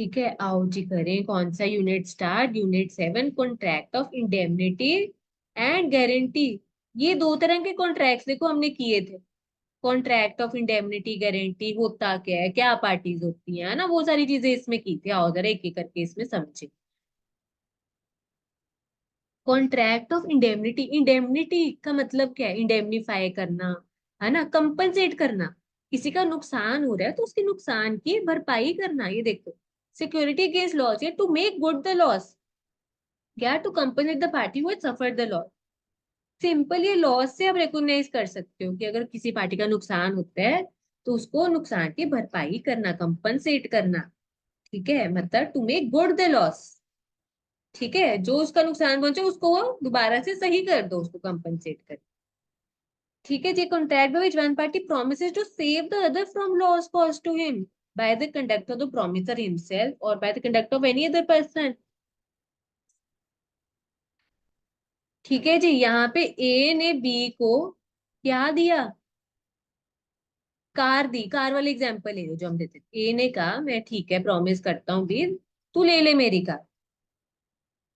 ठीक है, आओ जी करें। कौन सा unit start? Unit 7, contract of indemnity and guarantee. ये दो तरह के कॉन्ट्रैक्ट देखो हमने किए थे। कॉन्ट्रैक्ट ऑफ इंडेमनिटी गारंटी होता क्या है, क्या पार्टीज होती हैं, है ना, वो सारी चीजें इसमें की थी। आओ जरा एक एक करके इसमें समझे। कॉन्ट्रैक्ट ऑफ इंडेमनिटी, इंडेमनिटी का मतलब क्या है? इंडेमनीफाई करना, है ना, कंपनसेट करना। किसी का नुकसान हो रहा है तो उसके नुकसान की भरपाई करना। ये देखो, security against loss, to make good the loss, या to compensate the party who suffer the loss. Simple, ये लॉस से आप रिकॉग्नाइज कर सकते हो कि अगर किसी पार्टी का नुकसान होता है तो उसको नुकसान की भरपाई करना, कंपनसेट करना। ठीक है, मतलब to make good the loss. ठीक है, जो उसका नुकसान पहुंचे उसको वो दोबारा से सही कर दो, उसको कंपनसेट कर। ठीक है जी, contract by which one party promises to save the other from loss cause to him by the conduct of the promisor himself और by the conduct of any other person. ठीक है जी, यहाँ पे ए ने बी को क्या दिया? कार दी। Car वाले एग्जाम्पल ले लो जो हम देते थे। ए ने कहा मैं ठीक है प्रॉमिस करता हूँ बी, तू ले ले मेरी कार।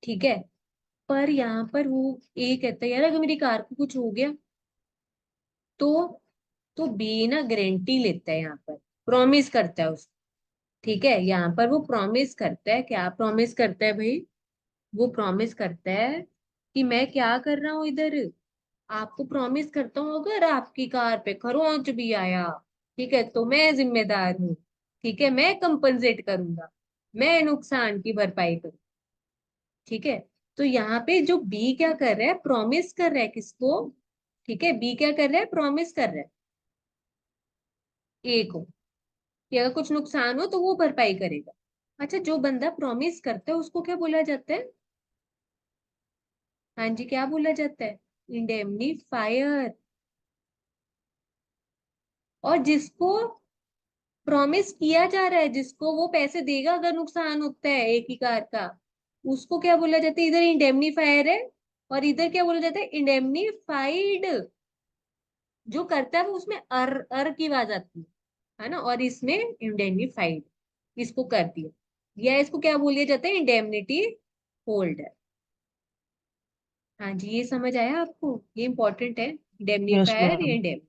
ठीक है, पर यहाँ पर वो ए कहता है यार अगर मेरी कार को कुछ हो गया तो बी ना गारंटी लेता है, यहाँ पर प्रॉमिस करता है उसको। ठीक है, यहाँ पर वो प्रॉमिस करता है, क्या प्रॉमिस करता है भाई? वो प्रॉमिस करता है कि मैं क्या कर रहा हूँ इधर, आपको प्रॉमिस करता हूँ अगर आपकी कार पे खरोंच भी आया, ठीक है, तो मैं जिम्मेदार हूँ। ठीक है, मैं कंपनसेट करूंगा, मैं नुकसान की भरपाई करूँ। ठीक है, तो यहाँ पे जो बी क्या कर रहा है, प्रॉमिस कर रहा है किसको? ठीक है, बी क्या कर रहा है, प्रॉमिस कर रहा है ए को कि अगर कुछ नुकसान हो तो वो भरपाई करेगा। अच्छा, जो बंदा प्रॉमिस करता है उसको क्या बोला जाता है? हाँ जी, क्या बोला जाता है? इंडेमनीफायर। और जिसको प्रॉमिस किया जा रहा है, जिसको वो पैसे देगा अगर नुकसान होता है एक ही कार का, उसको क्या बोला जाता है? इधर इंडेमनीफायर है और इधर क्या बोला जाता है? इंडेमनीफाइड। जो करता है वो उसमें अर की आवाज आती है ना, और इसमें इंडेमनीफाइड इसको कर दिया। या इसको क्या बोलिया जाता है? Indemnity holder. हाँ जी, ये समझ आया आपको? ये इंपॉर्टेंट है, यस इंडेमनीफायर या मैम। इंडेम।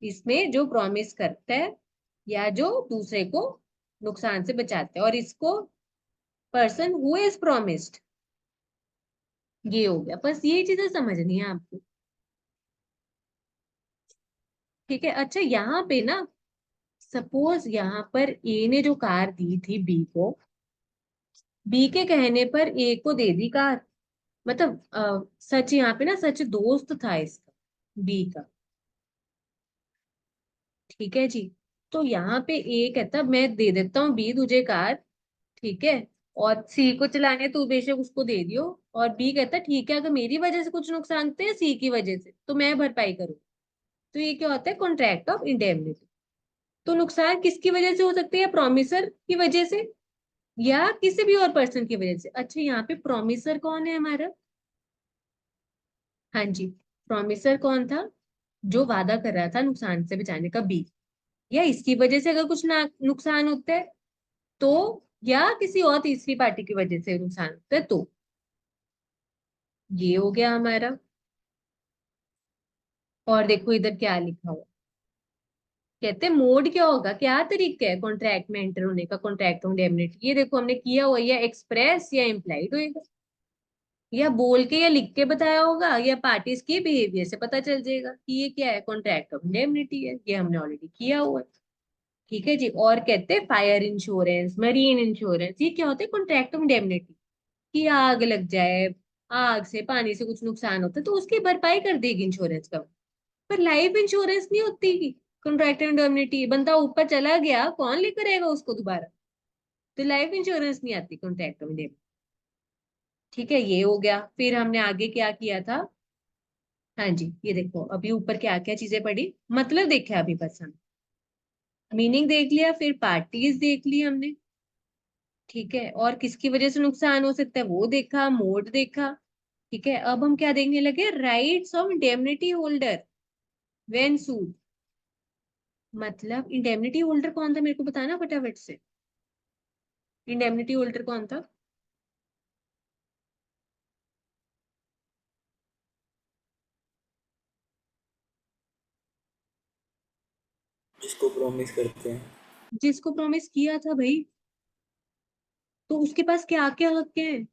इसमें जो प्रॉमिस करता है या जो दूसरे को नुकसान से बचाता है, और इसको पर्सन हु इज प्रोमिस्ड। ये हो गया, बस ये चीजें समझनी है आपको। ठीक है, अच्छा यहाँ पे ना, सपोज यहाँ पर ए ने जो कार दी थी बी को, बी के कहने पर ए को दे दी कार। मतलब सच यहाँ पे ना, सच दोस्त था इसका, बी का। ठीक है जी, तो यहाँ पे ए कहता मैं दे देता हूँ बी तुझे कार, ठीक है, और सी को चलाने तू बेशक उसको दे दियो। और बी कहता ठीक है अगर मेरी वजह से कुछ नुकसान होते है सी की वजह से तो मैं भरपाई करूँ। तो ये क्या होता है? Contract of indemnity. तो नुकसान किसकी वजह से हो सकते हैं? प्रोमिसर की वजह से या किसी भी और पर्सन की वजह से। अच्छा, यहाँ पे प्रोमिसर कौन है हमारा? हाँ जी, प्रोमिसर कौन था? जो वादा कर रहा था नुकसान से बचाने का, बी। या इसकी वजह से अगर कुछ ना नुकसान होता है तो, या किसी और तीसरी पार्टी की वजह से नुकसान होता है तो। ये हो गया हमारा। और देखो इधर क्या लिखा हुआ, कहते हैं मोड क्या होगा, क्या तरीका है कॉन्ट्रैक्ट में एंटर होने का, कॉन्ट्रैक्ट ऑन इंडेमनिटी। ये देखो हमने किया हुआ, या एक्सप्रेस या इम्प्लाइड होएगा, या बोल के या लिख के बताया होगा, या पार्टीज के बिहेवियर से पता चल जाएगा कि ये क्या है, कॉन्ट्रैक्ट ऑफ इंडेमनिटी है। ये हमने ऑलरेडी किया हुआ है। ठीक है जी, और कहते हैं फायर इंश्योरेंस, मरीन इंश्योरेंस, ये क्या होता है? Contract of indemnity. कि आग लग जाए, आग से पानी से कुछ नुकसान होता है तो उसकी भरपाई कर देगी इंश्योरेंस का। पर लाइफ इंश्योरेंस नहीं होती कॉन्ट्रैक्ट इंडेमनिटी। बंदा ऊपर चला गया, कौन लेकर आएगा उसको दोबारा? तो लाइफ इंश्योरेंस नहीं आती कॉन्ट्रैक्ट इंडेमनिटी। ठीक है, ये हो गया। फिर हमने आगे क्या किया था? हाँ जी, ये देखो अभी ऊपर क्या क्या चीजें पढ़ी, मतलब देखा अभी बस हम, मीनिंग देख लिया, फिर पार्टीज देख ली हमने। ठीक है, और किसकी वजह से नुकसान हो सकता है वो देखा, मोड देखा। ठीक है, अब हम क्या देखने लगे? Rights of indemnity holder when sued. मतलब इंडेमनिटी होल्डर कौन था मेरे को बताना फटाफट से। इंडेमनिटी होल्डर कौन था? जिसको प्रॉमिस करते हैं। जिसको प्रॉमिस किया था भाई। तो उसके पास क्या क्या हक हैं?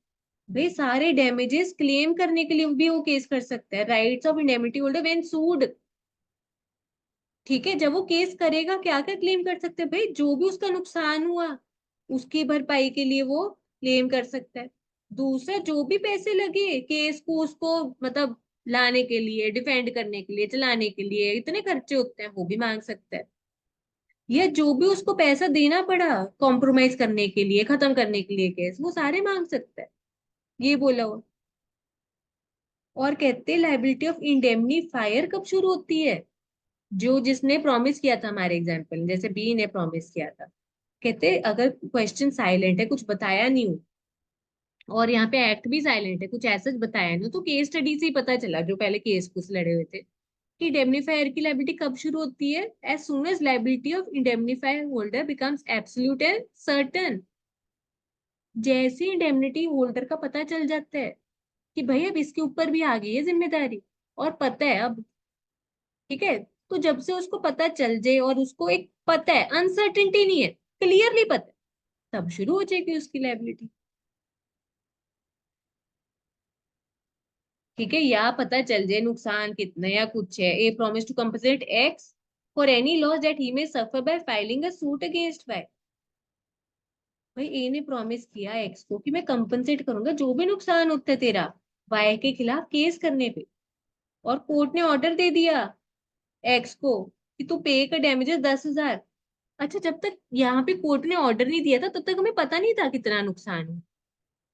भाई सारे डैमेजेस क्लेम करने के लिए भी वो केस कर सकता है, rights of indemnity holder when sued. ठीक है, जब वो केस करेगा क्या क्या क्लेम कर सकते हैं भाई? जो भी उसका नुकसान हुआ उसकी भरपाई के लिए वो क्लेम कर सकता है। दूसरा, जो भी पैसे लगे केस को उसको मतलब लाने के लिए, डिफेंड करने के लिए, चलाने के लिए, इतने खर्चे होते हैं, वो भी मांग सकता है। या जो भी उसको पैसा देना पड़ा कॉम्प्रोमाइज करने के लिए, खत्म करने के लिए केस, वो सारे मांग सकता है। ये बोला हो। और कहते हैं लाइबिलिटी ऑफ इंडेमनीफायर कब शुरू होती है? जो जिसने प्रॉमिस किया था, हमारे एग्जाम्पल जैसे बी ने प्रॉमिस किया था। कहते अगर क्वेश्चन साइलेंट है, कुछ बताया नहीं हो, और यहाँ पे एक्ट भी साइलेंट है, कुछ ऐसा बताया नहीं हो, तो केस स्टडी से ही पता चला, जो पहले केस कुछ लड़े हुए थे, कि इंडेमनीफायर की लाइबिलिटी कब शुरू होती है? As soon as liability of indemnifier holder becomes absolute and certain. जैसे इंडेमनिटी होल्डर का पता चल जाता है कि भाई अब इसके ऊपर भी आ गई है जिम्मेदारी, और पता है अब, ठीक है, तो जब से उसको पता चल जाए और उसको एक पता है, अनसर्टेनिटी नहीं है, क्लियरली पता है, तब शुरू हो जाएगी उसकी लाइबिलिटी। ठीक है, या पता चल जाए नुकसान कितना या कुछ है, a promise to compensate X for any loss that he may suffer by filing a suit against Y. भाई ए ने प्रॉमिस किया एक्स को कि मैं कंपनसेट करूंगा जो भी नुकसान होता है तेरा वाई के खिलाफ केस करने पे, और कोर्ट ने ऑर्डर दे दिया एक्स को कि तू पे का डैमेजेस 10,000। अच्छा, जब तक यहाँ पे कोर्ट ने ऑर्डर नहीं दिया था तब तक हमें पता नहीं था कितना नुकसान है।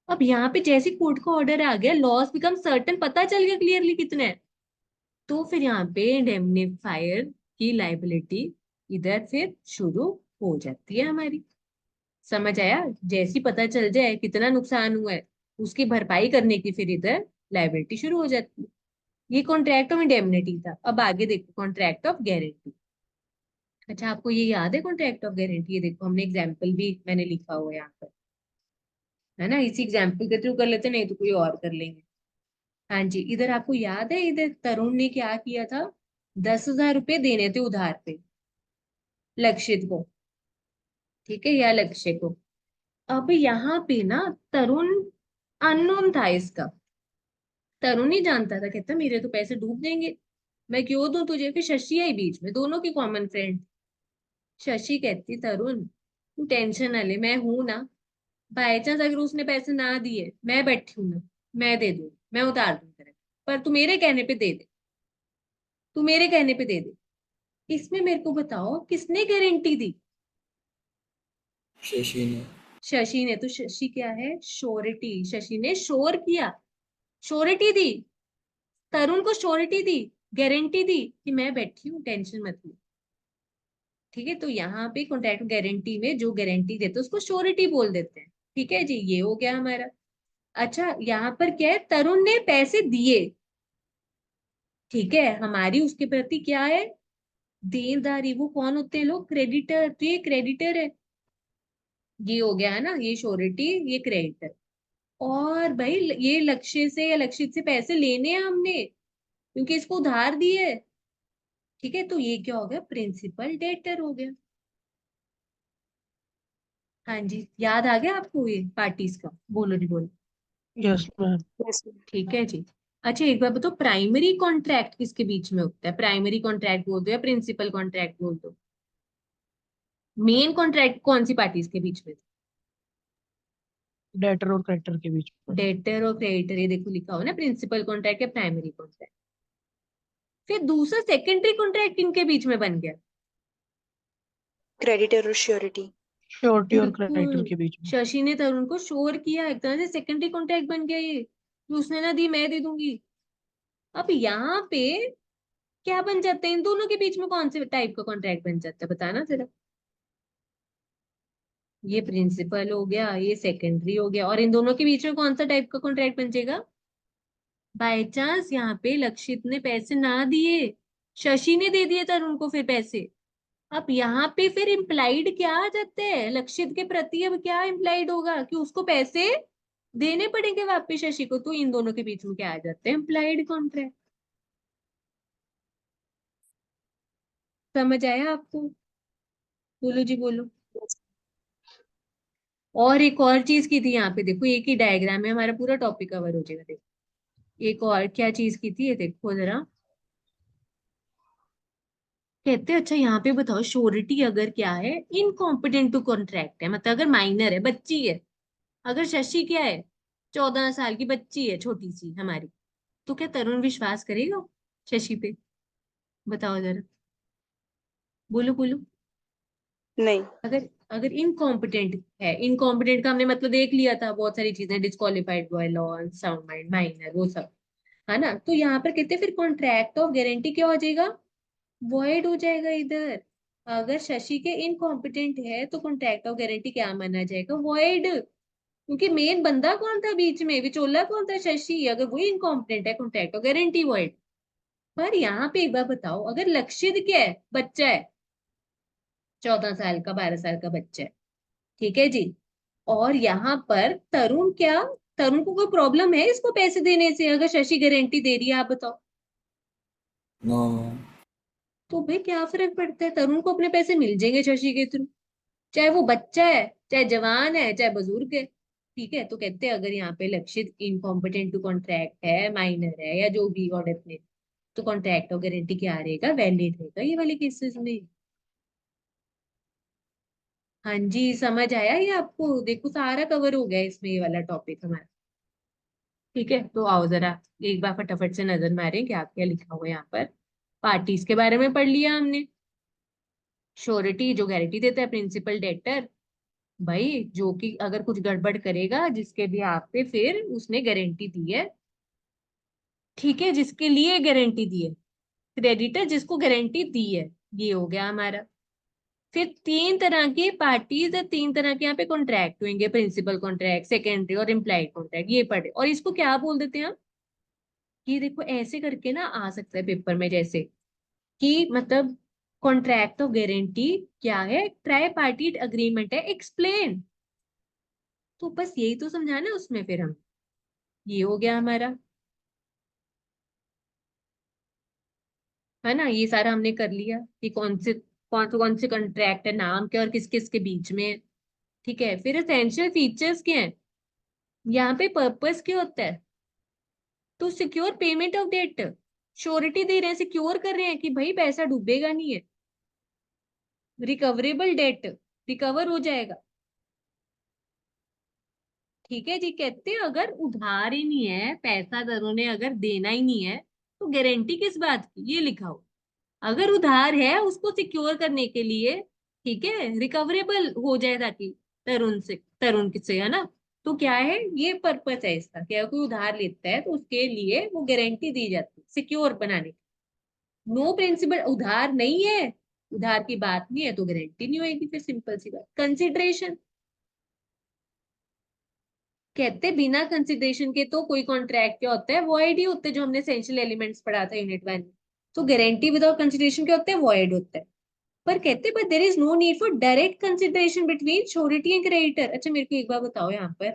अब यहाँ पे जैसे कोर्ट का ऑर्डर आ गया, लॉस बिकम सर्टेन, पता चल गया क्लियरली कितना है, तो फिर यहाँ पे इंडेमनीफायर की लाइबिलिटी इधर फिर शुरू हो जाती है हमारी। समझ आया? जैसी पता चल जाए कितना नुकसान हुआ है, उसकी भरपाई करने की फिर इधर लाइबिलिटी शुरू हो जाती है। ये कॉन्ट्रैक्ट ऑफ इंडेमनिटी था। अब आगे देखो, कॉन्ट्रैक्ट ऑफ गारंटी। अच्छा, आपको ये याद है कॉन्ट्रैक्ट ऑफ गारंटी? ये देखो, हमने एग्जाम्पल भी मैंने लिखा हुआ है यहाँ पर, है ना, इसी एग्जाम्पल के थ्रू कर लेते, नहीं तो कोई और कर लेंगे। हाँ जी, इधर आपको याद है, इधर तरुण ने क्या किया था? 10,000 रुपए देने थे उधार पे लक्षित को, ठीक है, या लक्ष्य को। अब यहाँ पे ना तरुण अननोन था इसका, तरुण नहीं जानता था, कहता मेरे तो पैसे डूब जाएंगे, मैं क्यों दूं तुझे? फिर शशि आई बीच में, दोनों की कॉमन फ्रेंड। शशि कहती तरुण तू टेंशन ना ले, मैं हूं ना, बाई चांस अगर उसने पैसे ना दिए, मैं बैठी हूं ना, मैं दे दूं, मैं उतार दूं तेरे, पर तू मेरे कहने पे दे दे, तू मेरे कहने पे दे दे। इसमें मेरे को बताओ किसने गारंटी दी? शशि ने। शशि ने। तो शशि क्या है? श्योरिटी। शशि ने श्योर किया, श्योरिटी दी, तरुण को श्योरिटी दी, गारंटी दी कि मैं बैठी हूँ, टेंशन मत लो। ठीक है, तो यहाँ पे कॉन्ट्रैक्ट गारंटी में जो गारंटी देते हैं उसको श्योरिटी बोल देते हैं। ठीक है जी, ये हो गया हमारा। अच्छा, यहाँ पर क्या है? तरुण ने पैसे दिए, ठीक है, हमारी उसके प्रति क्या है? देनदारी। वो कौन होते हैं लोग? क्रेडिटर। तो ये क्रेडिटर है, ये हो गया है ना, ये श्योरिटी, ये क्रेडिटर। और भाई ये लक्ष्य से या लक्षित से पैसे लेने हैं हमने, क्योंकि इसको उधार दिए। ठीक है, तो ये क्या हो गया? प्रिंसिपल डेटर हो गया। हाँ जी, याद आ गया आपको ये पार्टीज का? बोलो जी बोलो। Yes ma'am. Yes ma'am. ठीक है जी। अच्छा, एक बार बताओ, प्राइमरी कॉन्ट्रैक्ट किसके बीच में होता है? प्राइमरी कॉन्ट्रैक्ट बोल दो या प्रिंसिपल कॉन्ट्रैक्ट बोल दो? मेन कॉन्ट्रैक्ट कौन सी पार्टीज के बीच में? डेटर और क्रेडिटर के बीच में। डेटर और क्रेडिटर, ये देखो लिखा हो ना, प्रिंसिपल कॉन्ट्रैक्ट या प्राइमरी कॉन्ट्रैक्ट। फिर दूसरा सेकेंडरी कॉन्ट्रैक्ट किनके बीच में बन गया? क्रेडिटर और श्योरिटी। श्योरिटी और क्रेडिटर बिल्कुल, के बीच में। शशि ने तरुण को श्योर किया, एक तरह से सेकेंडरी कॉन्ट्रैक्ट बन गया ये, कि उसने ना दी, मैं दे दूंगी। अब यहाँ पे क्या बन जाता है? इन दोनों के बीच में कौन से टाइप का कॉन्ट्रैक्ट बन जाता है, बताना जरा। ये प्रिंसिपल हो गया, ये सेकेंडरी हो गया, और इन दोनों के बीच में कौन सा टाइप का कॉन्ट्रैक्ट बन जाएगा? बाय चांस यहाँ पे लक्षित ने पैसे ना दिए, शशि ने दे दिए तरुण को फिर पैसे, अब यहाँ पे फिर इम्प्लाइड क्या आ जाते हैं लक्षित के प्रति? अब क्या इम्प्लाइड होगा कि उसको पैसे देने पड़ेंगे वापिस शशि को, तो इन दोनों के बीच में क्या आ जाते हैं? Implied contract. समझ आया आपको? बोलो जी बोलो। और एक और चीज की थी यहाँ पे, देखो एक ही डायग्राम में हमारा पूरा टॉपिक कवर हो जाएगा। देखो एक और क्या चीज की थी, ये देखो जरा। कहते हैं अच्छा यहाँ पे बताओ, श्योरिटी अगर क्या है, इनकॉम्पिटेंट टू कॉन्ट्रैक्ट है, मतलब अगर माइनर है, बच्ची है, अगर शशि क्या है, 14 साल की बच्ची है, छोटी सी हमारी, तो क्या तरुण विश्वास करेगा शशि पे? बताओ जरा, बोलो बोलो। नहीं। अगर अगर इनकॉम्पिटेंट है, इनकॉम्पिटेंट का हमने मतलब देख लिया था, बहुत सारी चीजें, disqualified by law, sound mind, minor, वो सब है ना। तो यहाँ पर कहते हैं फिर कॉन्ट्रैक्ट ऑफ गारंटी क्या हो जाएगा? वॉइड हो जाएगा इधर। अगर शशि के इनकॉम्पिटेंट है तो कॉन्ट्रैक्ट ऑफ गारंटी क्या माना जाएगा? वॉइड। क्योंकि मेन बंदा कौन था बीच में, विचोला कौन था? शशि। अगर वो इनकॉम्पिटेंट है, कॉन्ट्रैक्ट ऑफ गारंटी वॉइड। पर यहाँ पे एक बार बताओ, अगर लक्षित क्या है, बच्चा है, 14 साल का, 12 साल का बच्चा है, ठीक है जी, और यहाँ पर तरुण क्या, तरुण को कोई प्रॉब्लम है इसको पैसे देने से अगर शशि गारंटी दे रही है? आप बताओ। नो। तो भाई क्या फर्क पड़ता है, तरुण को अपने पैसे मिल जाएंगे शशि के थ्रू, चाहे वो बच्चा है, चाहे जवान है, चाहे बुजुर्ग है। ठीक है, तो कहते हैं अगर यहाँ पे लक्षित इनकॉम्पिटेंट टू कॉन्ट्रैक्ट है, माइनर है, या जो भी और डेफिनेट, तो कॉन्ट्रैक्ट ऑफ गारंटी क्या रहेगा? वैलिड रहेगा ये वाले केसेस में। हाँ जी, समझ आया ये आपको? देखो सारा कवर हो गया इसमें ये वाला टॉपिक हमारा। ठीक है, तो आओ जरा एक बार फटाफट से नजर मारें क्या क्या लिखा हुआ है यहाँ पर। पार्टीज के बारे में पढ़ लिया हमने। श्योरिटी जो गारंटी देता है, प्रिंसिपल डेटर, भाई जो कि अगर कुछ गड़बड़ करेगा जिसके भी आप पे, फिर उसने गारंटी दी है। ठीक है, जिसके लिए गारंटी दी है, क्रेडिटर जिसको गारंटी दी है, ये हो गया हमारा। फिर तीन तरह की पार्टीज है, तीन तरह के यहाँ पे कॉन्ट्रैक्ट होंगे, प्रिंसिपल कॉन्ट्रैक्ट, सेकेंडरी और इम्प्लाइड कॉन्ट्रैक्ट, ये पढ़े। और इसको क्या बोल देते हैं हम? ये देखो ऐसे करके ना आ सकता है पेपर में, जैसे कि मतलब कॉन्ट्रैक्ट ऑफ गारंटी क्या है, ट्राई पार्टी अग्रीमेंट है, एक्सप्लेन। तो बस यही तो समझाना उसमें फिर हम, ये हो गया हमारा, है ना। ये सारा हमने कर लिया कि कौन से कॉन्ट्रैक्ट है, नाम क्या और किस किस के बीच में है। ठीक है, फिर एसेंशियल फीचर्स क्या है, यहाँ पे पर्पस क्या होता है? तो secure payment of debt, surety दे रहे हैं, सिक्योर कर रहे हैं कि भाई पैसा डूबेगा नहीं है, रिकवरेबल डेट, रिकवर हो जाएगा। ठीक है जी, कहते हैं अगर उधार ही नहीं है, पैसा दरों ने अगर देना ही नहीं है, तो गारंटी किस बात की? ये लिखा हो। अगर उधार है उसको सिक्योर करने के लिए, ठीक है, रिकवरेबल हो जाए ताकि तरुण से, है ना। तो क्या है, ये पर्पस है इसका, क्या कोई उधार लेता है तो उसके लिए वो गारंटी दी जाती है सिक्योर बनाने की। नो प्रिंसिपल, उधार नहीं है, उधार की बात नहीं है, तो गारंटी नहीं होगी, फिर सिंपल सी बात। कंसिडरेशन, कहते बिना कंसिडरेशन के तो कोई कॉन्ट्रैक्ट क्या होता है? वॉइड ही होते हैं, जो हमने एसेंशियल एलिमेंट्स पढ़ा था यूनिट 1 में। तो गारंटी विदाउट कंसिडरेशन क्या होता है? वॉइड होता है। पर कहते but there is no need for direct consideration between surety and creditor. अच्छा मेरे को एक बार बताओ, यहाँ पर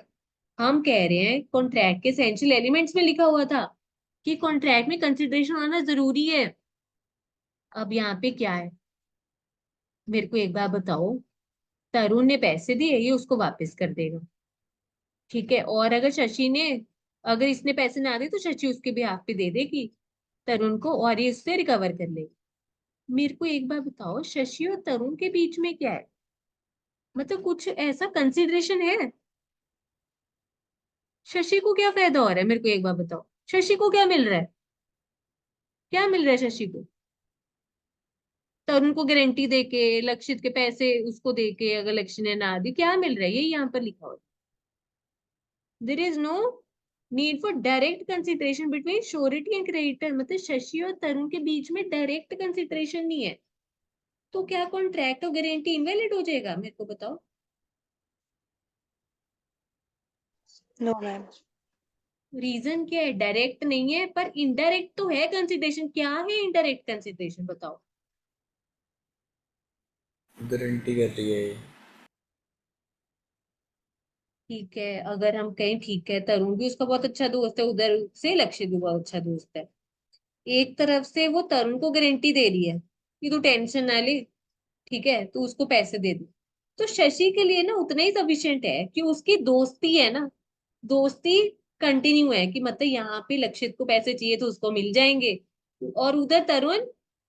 हम कह रहे हैं कॉन्ट्रैक्ट के एसेंशियल एलिमेंट्स में लिखा हुआ था कि कॉन्ट्रैक्ट में कंसिडरेशन आना जरूरी है। अब यहाँ पे क्या है, मेरे को एक बार बताओ। तरुण ने पैसे दिए, ये उसको वापस कर देगा, ठीक है। और अगर शशि ने, अगर इसने पैसे ना दिए तो शशि उसके बिहाफ पे दे देगी तरुण को, और ये उससे रिकवर कर लेगी। मेरे को एक बार बताओ, शशि और तरुण के बीच में क्या है? मतलब कुछ ऐसा कंसिडरेशन है? शशि को क्या फायदा हो रहा है, मेरे को एक बार बताओ, शशि को क्या मिल रहा है? क्या मिल रहा है शशि को? तरुण को गारंटी देके, लक्षित के पैसे उसको देके, अगर लक्ष्य ने ना दी, क्या मिल रहा है? ये यहाँ पर लिखा हुआ है, there is no need for direct consideration between surety and creditor. मतलब शशि और तरुण के बीच में डायरेक्ट कंसिडरेशन नहीं है, तो क्या कॉन्ट्रैक्ट और गारंटी इनवैलिड हो जाएगा? मेरे को बताओ। No ma'am. रीजन क्या है? डायरेक्ट नहीं है पर इनडायरेक्ट तो है कंसिडरेशन। क्या है इनडायरेक्ट कंसिडरेशन, बताओ। गारंटी कहती है ये। ठीक है, अगर हम कहें ठीक है, तरुण भी उसका बहुत अच्छा दोस्त है, उधर से लक्षित भी बहुत अच्छा दोस्त है। एक तरफ से वो तरुण को गारंटी दे रही है कि तू टेंशन ना ले, ठीक है, तू उसको पैसे दे दे। तो शशि के लिए ना उतना ही सफिशियंट है कि उसकी दोस्ती है ना, दोस्ती कंटिन्यू है, कि मतलब यहाँ पे लक्षित को पैसे चाहिए तो उसको मिल जाएंगे, और उधर तरुण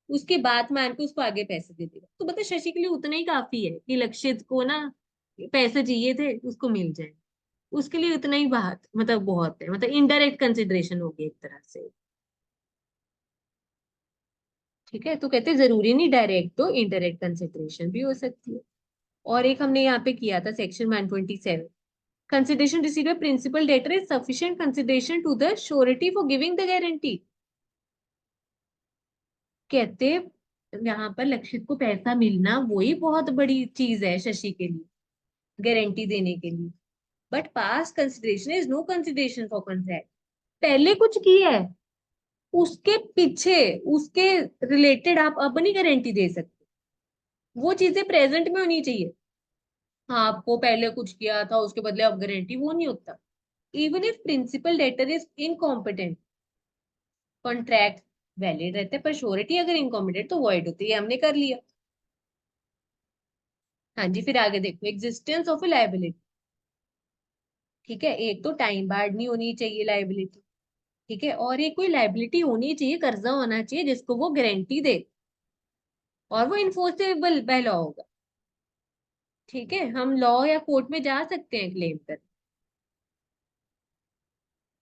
उसकी बात मान के उसको आगे पैसे दे देगा। तो मतलब शशि के लिए उतना ही काफी है कि लक्षित को ना पैसे चाहिए थे, उसको मिल जाए। उसके लिए उतना ही बात मतलब बहुत है, मतलब इनडायरेक्ट कंसिडरेशन हो गया एक तरह से। ठीक है, तो कहते हैं जरूरी नहीं डायरेक्ट, तो इनडायरेक्ट कंसिडरेशन भी हो सकती है। और एक हमने यहाँ पे किया था section 127, consideration received by principal debtor is sufficient consideration to the surety for giving the guarantee। कहते यहाँ पर लक्षित को पैसा मिलना वही बहुत बड़ी चीज है शशि के लिए, गारंटी देने के लिए। But past consideration is no consideration for contract. पहले कुछ किया है, उसके पीछे उसके रिलेटेड आप अब नहीं गारंटी दे सकते। वो चीजें प्रेजेंट में होनी चाहिए। हाँ, आपको पहले कुछ किया था उसके बदले अब गारंटी, वो नहीं होता। Even if principal debtor is incompetent, contract valid रहते हैं, पर श्योरिटी अगर इनकॉम्पिटेंट तो वॉइड होती है। हमने कर लिया। हाँ जी, फिर आगे देखो, एग्जिस्टेंस ऑफ ए लाइबिलिटी। ठीक है, एक तो टाइम बार्ड नहीं होनी चाहिए लाइबिलिटी, ठीक है, और एक कोई लाइबिलिटी होनी चाहिए, कर्जा होना चाहिए जिसको वो गारंटी दे, और वो इन्फोर्सेबल बाय लॉ होगा। ठीक है, हम लॉ या कोर्ट में जा सकते हैं क्लेम कर।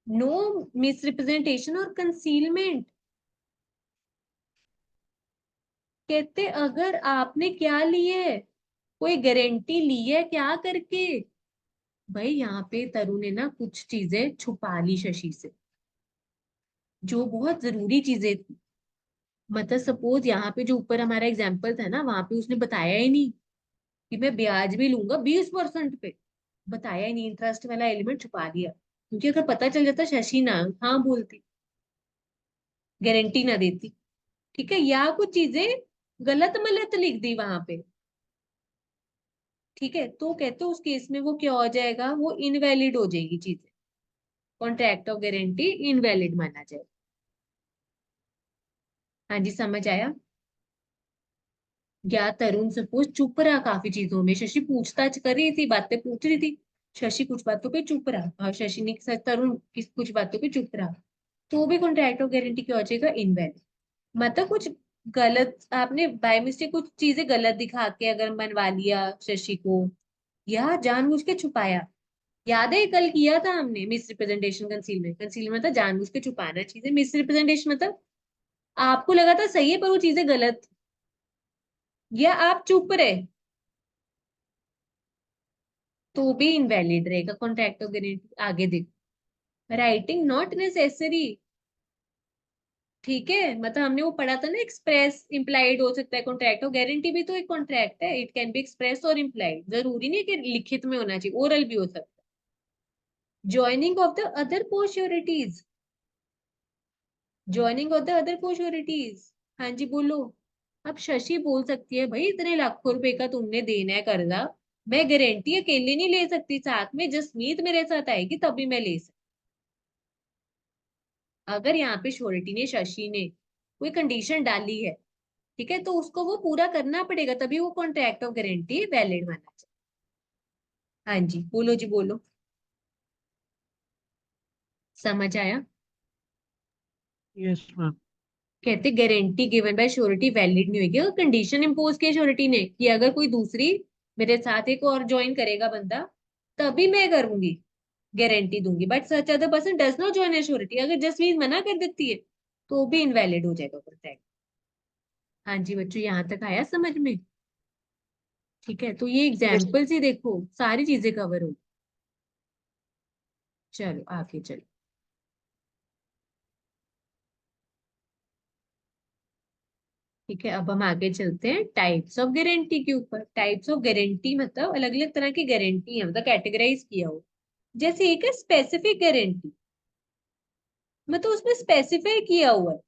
नो मिसरिप्रेजेंटेशन और कंसीलमेंट। कहते अगर आपने क्या ली है, कोई गारंटी ली है क्या करके। भाई यहाँ पे तरुण ने ना कुछ चीजें छुपा ली शशि से, जो बहुत जरूरी चीजें थी। मतलब सपोज यहाँ पे जो ऊपर हमारा एग्जाम्पल था ना, वहां पे उसने बताया ही नहीं कि मैं ब्याज भी लूंगा 20% पे। बताया ही नहीं, इंटरेस्ट वाला एलिमेंट छुपा दिया, क्योंकि अगर पता चल जाता शशि ना हाँ बोलती, गारंटी ना देती। ठीक है, या कुछ चीजें गलत मलत लिख दी वहां पे। ठीक है, तो कहते उस केस में वो क्या हो जाएगा, वो इनवैलिड हो जाएगी चीजें, कॉन्ट्रैक्ट ऑफ गारंटी इनवैलिड माना जाएगा। हाँ जी, समझ आया। या तरुण सपोज चुप रहा काफी चीजों में, शशि पूछताछ कर रही थी, बातें पूछ रही थी, शशि कुछ बातों पे चुप रहा, और शशि ने तरुण किस कुछ बातों पे चुप रहा, तो भी कॉन्ट्रैक्ट ऑफ गारंटी क्या हो जाएगा, इनवैलिड। मतलब कुछ गलत आपने बाय मिस्टेक कुछ चीजें गलत दिखा के अगर मनवा लिया शशि को, या जानबूझ के छुपाया। याद है कल किया था हमने मिस रिप्रेजेंटेशन कंसीलमेंट। कंसीलमेंट मतलब जानबूझ के छुपाना चीजें, मिस रिप्रेजेंटेशन मतलब आपको लगा था सही है पर वो चीजें गलत, या आप चुप रहे, तो भी इनवैलिड रहेगा कॉन्ट्रैक्ट ऑफ गारंटी। आगे देखो, राइटिंग नॉट नेसेसरी। ठीक है, मतलब हमने वो पढ़ा था ना, एक्सप्रेस इम्प्लाइड हो सकता है कॉन्ट्रैक्ट ऑफ गारंटी भी, तो एक कॉन्ट्रैक्ट है, इट कैन बी एक्सप्रेस और इम्प्लाइड, जरूरी नहीं कि लिखित में होना चाहिए, ओरल भी हो सकता है। ज्वाइनिंग ऑफ द अदर को sureties, joining of the other को श्योरिटीज। हाँ जी बोलो। अब शशि बोल सकती है भाई इतने लाखों रुपए का तुमने देना है कर्जा, मैं गारंटी अकेले नहीं ले सकती, साथ में जसमीत मेरे साथ आएगी तभी मैं ले सकती। अगर यहाँ पे श्योरिटी ने, शशि ने कोई कंडीशन डाली है, ठीक है, तो उसको वो पूरा करना पड़ेगा, तभी वो कॉन्ट्रैक्ट ऑफ गारंटी वैलिड माना जाए। हाँ जी बोलो जी बोलो। समझ आया। Yes ma'am. कहते guarantee given by surety valid नहीं होगी अगर कंडीशन इम्पोज किया श्योरिटी ने कि अगर कोई दूसरी मेरे साथ एक और ज्वाइन करेगा बंदा, तभी मैं करूंगी, गारंटी दूंगी। But such other person does not join A surety, अगर जसमीत मना कर देती है तो भी इनवैलिड हो जाएगा कॉन्ट्रैक्ट। हाँ जी बच्चों, यहाँ तक आया समझ में। ठीक है, तो ये यस। एग्जाम्पल से देखो सारी चीजें कवर हो। चलो आगे चलो। ठीक है, अब हम आगे चलते हैं टाइप्स ऑफ गारंटी के ऊपर। टाइप्स ऑफ गारंटी मतलब अलग अलग तरह की गारंटी है, मतलब कैटेगराइज किया हो। जैसे एक है स्पेसिफिक गारंटी, मतलब उसमें स्पेसिफाई किया हुआ है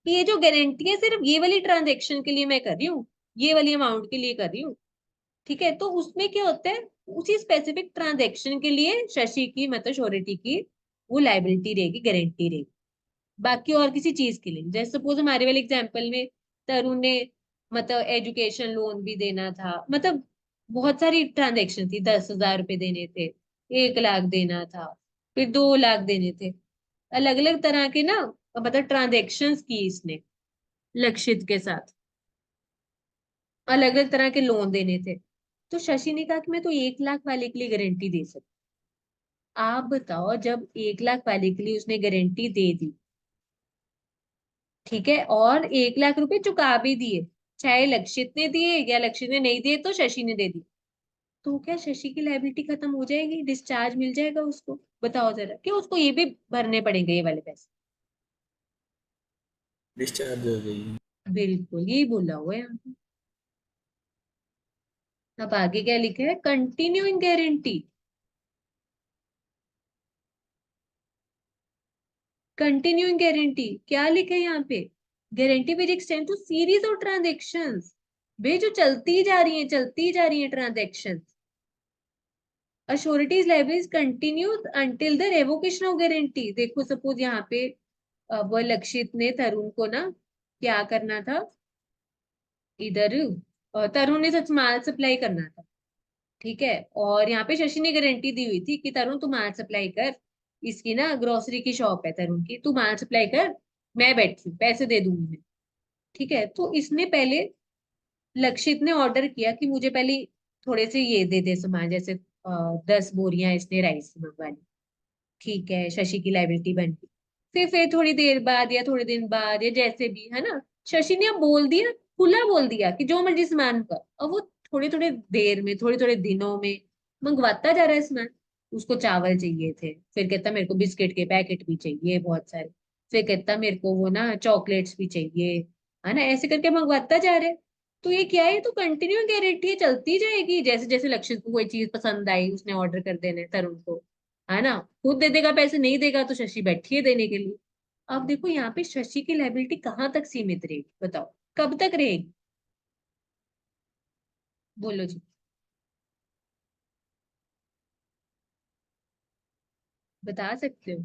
कि ये जो गारंटी है सिर्फ ये वाली ट्रांजेक्शन के लिए मैं कर रही हूँ, ये वाली अमाउंट के लिए कर रही हूँ, ठीक है। तो उसमें क्या होता है, उसी स्पेसिफिक ट्रांजेक्शन के लिए शशि की मतलब श्योरिटी की वो लाइबिलिटी रहेगी, गारंटी रहेगी। बाकी और किसी चीज के लिए, जैसे सपोज हमारे वाले एग्जांपल में तरुण ने मतलब एजुकेशन लोन भी देना था, मतलब बहुत सारी ट्रांजेक्शन थी, 10,000 रुपए देने थे, 1 लाख देना था, फिर 2 लाख देने थे, अलग अलग तरह के ना मतलब ट्रांजेक्शन्स की इसने लक्षित के साथ, अलग अलग तरह के लोन देने थे। तो शशि ने कहा कि मैं तो 1 लाख वाले के लिए गारंटी दे सकती। आप बताओ, जब 1 लाख वाले के लिए उसने गारंटी दे दी, ठीक है, और 1 लाख रुपए चुका भी दिए, चाहे लक्षित ने दिए या लक्षित ने नहीं दिए तो शशि ने दे दिए, तो क्या शशि की लाइबिलिटी खत्म हो जाएगी, डिस्चार्ज मिल जाएगा उसको? बताओ जरा, क्यों उसको ये भी भरने पड़ेंगे ये वाले पैसे? डिस्चार्ज हो गई। बिल्कुल यही बोला हुआ है यहाँ पे। अब आगे क्या लिखा है, कंटिन्यूइंग गारंटी। कंटिन्यूइंग गारंटी क्या लिखा है यहाँ पे, guarantee which extend to series of transactions, वे जो चलती जा रही है, चलती जा रही है transaction. A surety is liability continues until the revocation of guarantee. देखो सपोज यहाँ पे वो लक्षित ने तरुण को ना क्या करना था, इधर तरुण ने सच माल सप्लाई करना था, ठीक है, और यहाँ पे शशि ने गारंटी दी हुई थी कि तरुण तू माल सप्लाई कर, इसकी ना ग्रोसरी की शॉप है तरुण की, तू माल सप्लाई कर, मैं बैठी हूँ, पैसे दे दूंगी मैं, ठीक है। तो इसने पहले, लक्षित ने ऑर्डर किया कि मुझे पहले थोड़े से ये दे दे सामान, जैसे 10 बोरियां इसने राइस की मंगवा ली, ठीक है, शशि की लाइबिलिटी बन गई। फिर थोड़ी देर बाद या थोड़े दिन बाद या जैसे भी है ना, शशि ने अब बोल दिया, खुला बोल दिया कि जो मर्जी सामान का, अब वो थोड़ी थोड़ी देर में, थोड़े थोड़े दिनों में मंगवाता जा रहा है सामान। उसको चावल चाहिए थे, फिर कहता मेरे को बिस्किट के पैकेट भी चाहिए बहुत सारे, फिर कहता मेरे को वो ना चॉकलेट्स भी चाहिए, है ना, ऐसे करके मंगवाता जा रहा है। तो ये क्या है, तो कंटिन्यू गारंटी चलती जाएगी, जैसे जैसे लक्षित को कोई चीज पसंद आई उसने ऑर्डर कर देना है तरुण को, है ना, खुद दे देगा पैसे, नहीं देगा तो शशि बैठी है देने के लिए। अब देखो यहाँ पे शशि की लाइबिलिटी कहाँ तक सीमित रहेगी, बताओ कब तक रहेगी, बोलो जी, बता सकते हो?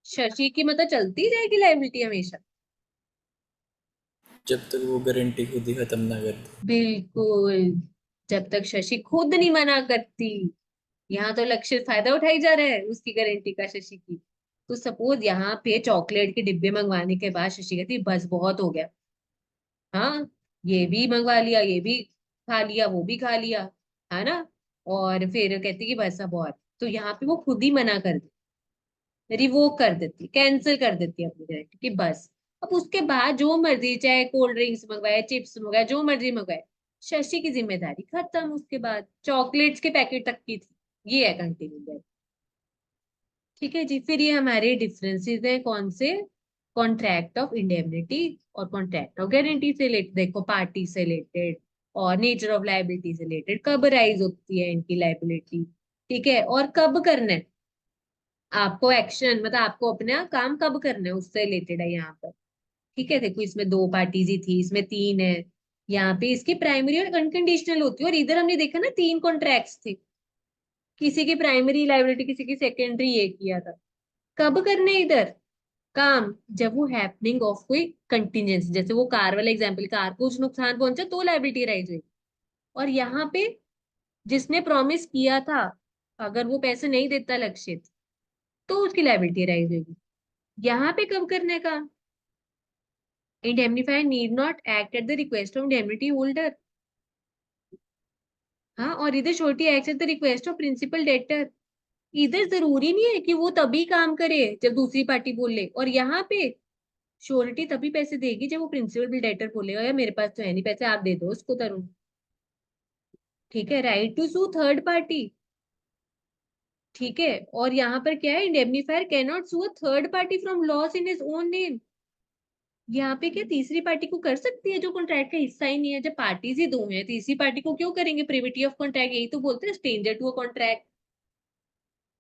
शशि की मतलब चलती जाएगी लाइबिलिटी हमेशा? जब तक वो गारंटी खुद ही खत्म ना कर दे। बिल्कुल, जब तक शशि खुद नहीं मना करती। यहाँ तो लक्ष्य फायदा उठाई जा रहा है उसकी गारंटी का, शशि की। तो सपोज यहाँ पे चॉकलेट के डिब्बे मंगवाने के बाद शशि कहती बस बहुत हो गया, हाँ, ये भी मंगवा लिया, ये भी खा लिया, वो भी खा लिया, है ना, और फिर कहती कि बस अब और, तो यहाँ पे वो खुद ही मना कर देती, रिवोक कर देती, कैंसिल कर देती है अपनी गारंटी कि बस। अब उसके बाद जो मर्जी, चाहे कोल्ड ड्रिंक्स मंगवाए, चिप्स मंगवाए, जो मर्जी मंगवाए, शशि की जिम्मेदारी खत्म, उसके बाद चॉकलेट्स के पैकेट तक की थी। ये है कंटिन्यू, ठीक है जी। फिर ये हमारे डिफरेंसेस हैं कौन से, कॉन्ट्रैक्ट ऑफ इंडेमनिटी और कॉन्ट्रैक्ट ऑफ गारंटी से रिलेटेड, देखो पार्टी से रिलेटेड और नेचर ऑफ लाइबिलिटी से रिलेटेड, कब राइज होती है इनकी लाइबिलिटी, ठीक है, और कब करना है आपको एक्शन, मतलब आपको अपना काम कब करना है उससे रिलेटेड है यहाँ पर, ठीक है। देखो इसमें 2 पार्टीज ही थी, इसमें 3 है, यहाँ पे इसकी प्राइमरी और अनकंडीशनल होती है, और इधर हमने देखा ना 3 कॉन्ट्रैक्ट्स थे, किसी की प्राइमरी लाइबिलिटी किसी की सेकेंडरी, ये किया था। कब करने इधर काम, जब वो हैपनिंग ऑफ कोई कंटीजेंसी, जैसे वो कार वाला एग्जांपल, कार को कुछ नुकसान पहुंचा तो लायबिलिटी राइज हुई, और यहाँ पे जिसने प्रॉमिस किया था, अगर वो पैसे नहीं देता लक्षित तो उसकी लायबिलिटी राइज होगी। यहाँ पे कब करने का, indemnifier need not act at the request of indemnity holder, हाँ, और इधर छोटी act at the request of principal debtor. इधर जरूरी नहीं है कि वो तभी काम करे जब दूसरी पार्टी बोले, और यहाँ पे श्योरिटी तभी पैसे देगी जब वो प्रिंसिपल डेटर बोलेगा यार मेरे पास तो है नहीं पैसे, आप दे दो उसको तरुण, ठीक है। Right to sue third party, ठीक है, और यहाँ पर क्या है, indemnifier can not sue a third party from loss in his own name. यहाँ पे क्या तीसरी पार्टी को कर सकती है जो कॉन्ट्रैक्ट का हिस्सा ही नहीं है, जब पार्टीज ही 2 हैं, तीसरी पार्टी को क्यों करेंगे, प्रिविटी ऑफ कॉन्ट्रैक्ट, यही तो बोलते हैं स्ट्रेंजर टू अ कॉन्ट्रैक्ट,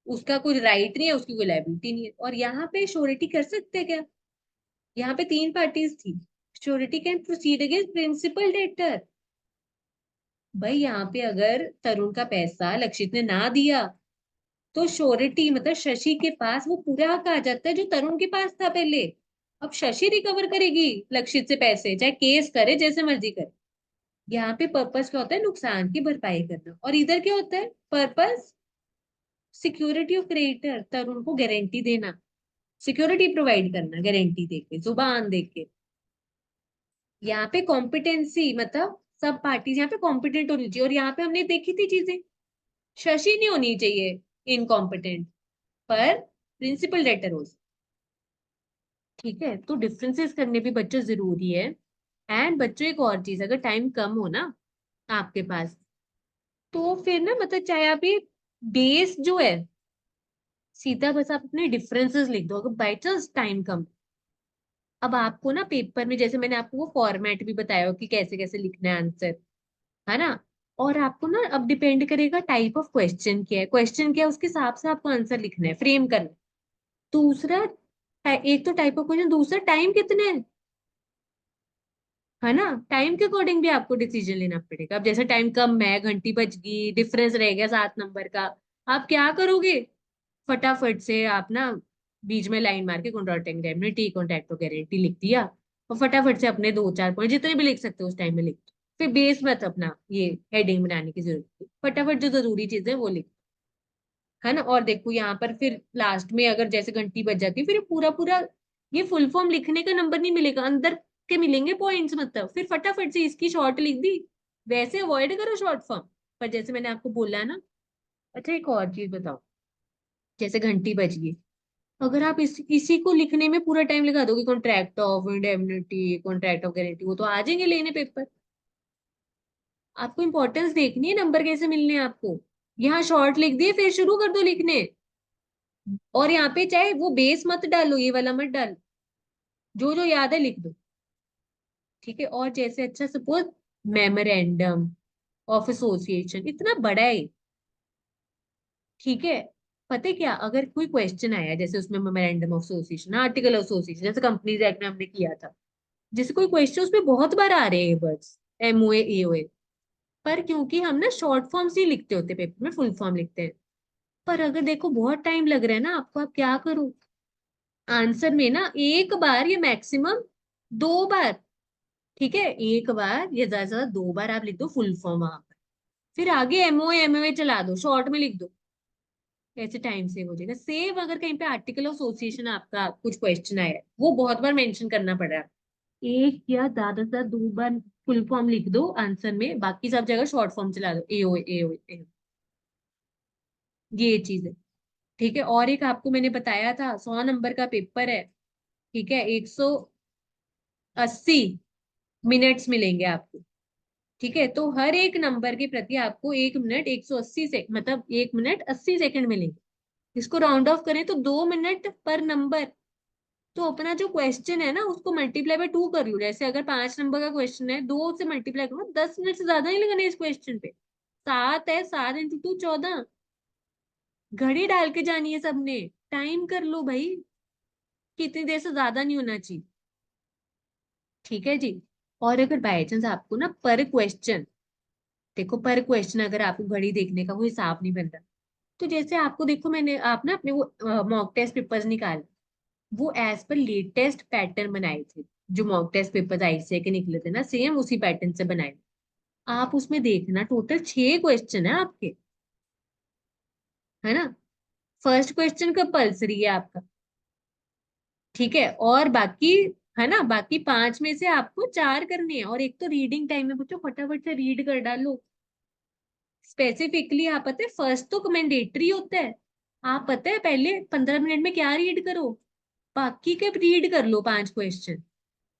उसका कोई राइट नहीं है, उसकी कोई लाइबिलिटी नहीं है, और यहाँ पे श्योरिटी कर सकते हैं क्या, यहाँ पे 3 पार्टीज थी। Surety can proceed against principal debtor. भाई यहाँ पे अगर तरुण का पैसा लक्षित ने ना दिया तो श्योरिटी मतलब शशि के पास वो पूरा हक आ जाता है जो तरुण के पास था पहले। अब शशि रिकवर करेगी लक्षित से पैसे, चाहे केस करे जैसे मर्जी करे। यहाँ पे पर्पस क्या होता है? नुकसान की भरपाई करना। और इधर क्या होता है पर्पस? सिक्योरिटी ऑफ क्रेडिटर, तरुण को गारंटी देना, सिक्योरिटी प्रोवाइड करना, गारंटी देके, जुबान देके। यहाँ पे कॉम्पिटेंसी मतलब सब पार्टीज यहाँ पे कॉम्पिटेंट होनी चाहिए। और यहाँ पे हमने देखी थी चीजें, शशि नहीं होनी चाहिए इनकॉम्पिटेंट, पर प्रिंसिपल डेटर हो। ठीक है, तो डिफरेंसेस करने भी बच्चों जरूरी है। एंड बच्चों एक और चीज, अगर टाइम कम हो ना आपके पास, तो फिर ना मतलब चाहे आप ये बेस जो है सीधा बस आप अपने डिफरेंसेस लिख दो, अगर बाई चांस टाइम कम। अब आपको ना पेपर में जैसे मैंने आपको वो फॉर्मेट भी बताया हो कि कैसे कैसे लिखना है आंसर, है ना। और आपको ना अब डिपेंड करेगा टाइप ऑफ क्वेश्चन क्या है, क्वेश्चन क्या है उसके हिसाब से आपको आंसर लिखना है, फ्रेम करना है। दूसरा एक तो टाइप ऑफ क्वेश्चन, दूसरा टाइम कितना है ना। टाइम के अकॉर्डिंग भी आपको डिसीजन लेना पड़ेगा। अब जैसे टाइम कम है, घंटी बज गई, डिफरेंस रह गया 7 नंबर का, आप क्या करोगे? फटाफट से आप ना बीच में लाइन मार के कॉन्ट्रैक्ट इंडेमनिटी कॉन्ट्रैक्ट गारंटी लिख दिया, और फटाफट से अपने 2-4 पॉइंट जितने भी लिख सकते हो उस टाइम में लिख दो। फिर बेस मत अपना ये हेडिंग बनाने की जरूरत नहीं, फटाफट जो जरूरी चीजें वो लिख, है ना। और देखो यहाँ पर फिर लास्ट में अगर जैसे घंटी बज जाती है, फिर पूरा पूरा ये फुल फॉर्म लिखने का नंबर नहीं मिलेगा, अंदर के मिलेंगे पॉइंट्स, मतलब फिर फटाफट से इसकी शॉर्ट लिख दी। वैसे अवॉइड करो शॉर्ट फॉर्म, पर जैसे मैंने आपको बोला है ना। अच्छा एक और चीज बताओ, जैसे घंटी बज गई, अगर आप इसी को लिखने में पूरा टाइम लगा दोगे, contract of indemnity contract of guarantee, वो तो आ जाएंगे लेने पेपर। आपको इंपॉर्टेंस देखनी है, नंबर कैसे मिलने हैं आपको। यहाँ शॉर्ट लिख दिए, फिर शुरू कर दो लिखने। और यहाँ पे चाहे वो बेस मत डालो, ये वाला मत डालो, जो जो याद है लिख दो। ठीक है। और जैसे अच्छा सपोज मेमोरेंडम ऑफ एसोसिएशन इतना बड़ा है, ठीक है। पता है क्या, अगर कोई क्वेश्चन आया जैसे उसमें memorandum of association, article of association, जैसे कंपनीज एक्ट में हमने किया था, जैसे कोई क्वेश्चन उसमें बहुत बार आ रहे हैं वर्ड्स एमओए एओए, पर क्योंकि हम ना शॉर्ट फॉर्म से ही लिखते होते पेपर में, फुल फॉर्म लिखते हैं। पर अगर देखो बहुत टाइम लग रहा है ना आपको, आप क्या करो, आंसर में ना एक बार या मैक्सिमम 2 बार, ठीक है, एक बार या ज्यादा से ज्यादा 2 बार आप लिख दो फुल फॉर्म वहां पर, फिर आगे एमओए चला दो, शॉर्ट में लिख दो। ऐसे टाइम सेव हो जाएगा। सेव अगर कहीं पे आर्टिकल ऑफ एसोसिएशन आपका कुछ क्वेश्चन आया है, वो बहुत बार मेंशन करना पड़ रहा है, एक या ज्यादा से ज्यादा 2 बार फुल फॉर्म लिख दो आंसर में, बाकी सब जगह शॉर्ट फॉर्म चला दो, एओ एओ एओ। ये चीज है। ठीक है। और एक आपको मैंने बताया था 100 नंबर का पेपर है, ठीक है, 180 मिनट्स मिलेंगे आपको। ठीक है, तो हर एक नंबर के प्रति आपको 1 मिनट 180 से मतलब 1 मिनट 80 सेकंड मिलेंगे। इसको राउंड ऑफ करें तो 2 मिनट पर नंबर। तो अपना जो क्वेश्चन है ना उसको मल्टीप्लाई बाय 2 कर लो। जैसे अगर 5 नंबर का क्वेश्चन है, 2 से मल्टीप्लाई करो, 10 मिनट से ज्यादा नहीं लगने इस क्वेश्चन पे। 7 है, 7 × 2 14। घड़ी डाल के जानी है सबने, टाइम कर लो भाई, कितनी देर से ज्यादा नहीं होना चाहिए। ठीक है जी। और अगर बाय चांस आपको ना पर क्वेश्चन, देखो पर क्वेश्चन अगर आपको घड़ी देखने का वो हिसाब नहीं बन रहा, तो जैसे आपको देखो मैंने आप ना अपने वो मॉक टेस्ट पेपर्स निकाले, वो एज पर लेटेस्ट पैटर्न बनाए थे। जो मॉक टेस्ट पेपर आईसीए के निकले थे ना, सेम उसी पैटर्न से बनाए। आप उसमें देखना टोटल 6 क्वेश्चन है आपके, है ना। फर्स्ट क्वेश्चन कंपल्सरी है आपका, ठीक है। और बाकी, है ना, बाकी 5 में से आपको 4 करने हैं। और एक तो रीडिंग टाइम है बच्चों, फटाफट से रीड कर डालो। स्पेसिफिकली आप पता है फर्स्ट तो कमेंडेटरी होता है, आप पता है पहले 15 मिनट में क्या रीड करो, बाकी के रीड कर लो 5 क्वेश्चन।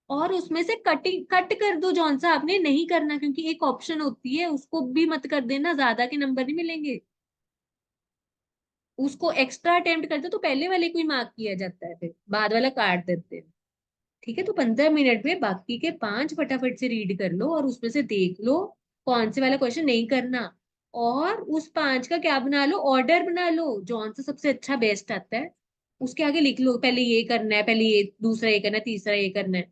और उसमें से कटिंग कट कर दो जौन सा आपने नहीं करना, क्योंकि एक ऑप्शन होती है उसको भी मत कर देना, ज्यादा के नंबर नहीं मिलेंगे। उसको एक्स्ट्रा अटेम्प्ट करते तो पहले वाले को ही मार्क किया जाता है, फिर बाद वाला काट देते हैं। ठीक है, तो 15 मिनट में बाकी के 5 फटाफट से रीड कर लो, और उसमें से देख लो कौन से वाला क्वेश्चन नहीं करना। और उस 5 का क्या बना लो, ऑर्डर बना लो, जौन सा सबसे अच्छा बेस्ट आता है उसके आगे लिख लो, पहले ये करना है, पहले ये, दूसरा ये करना है, तीसरा ये करना है।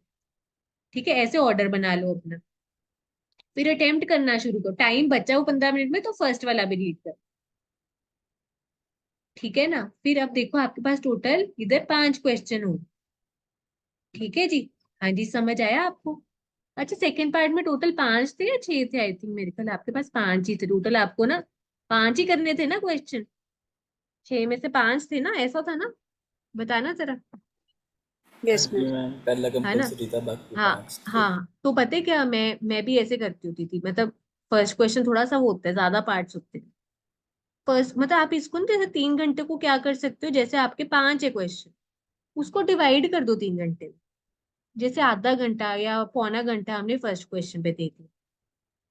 ठीक है, ऐसे ऑर्डर बना लो अपना। फिर अटेम्प्ट करना शुरू करो, टाइम बचा वो 15 मिनट में, तो फर्स्ट वाला भी रीड कर। ठीक है ना। फिर अब देखो आपके पास टोटल इधर 5 क्वेश्चन हो। ठीक है जी। हाँ जी, समझ आया आपको। अच्छा, सेकंड पार्ट में टोटल 5 थे या 6 थे? आई थिंक मेरे ख्याल आपके पास 5 ही थे टोटल, आपको ना 5 ही करने थे ना क्वेश्चन। 6 में से 5 थे ना, ऐसा था ना? बताना जरा। यस जी मैम। मैम, पहला है ना। कंपलसरी था, बाकी हाँ 5 थे। हाँ, तो पता है क्या, मैं भी ऐसे करती होती थी, मतलब फर्स्ट क्वेश्चन थोड़ा सा वो होता है, ज्यादा पार्ट्स होते हैं। फर्स्ट मतलब आप इसको ना जैसे 3 घंटे को क्या कर सकते हो, जैसे आपके 5 है क्वेश्चन, उसको डिवाइड कर दो 3 घंटे में। जैसे आधा घंटा या पौना घंटा हमने फर्स्ट क्वेश्चन पे दे दिया,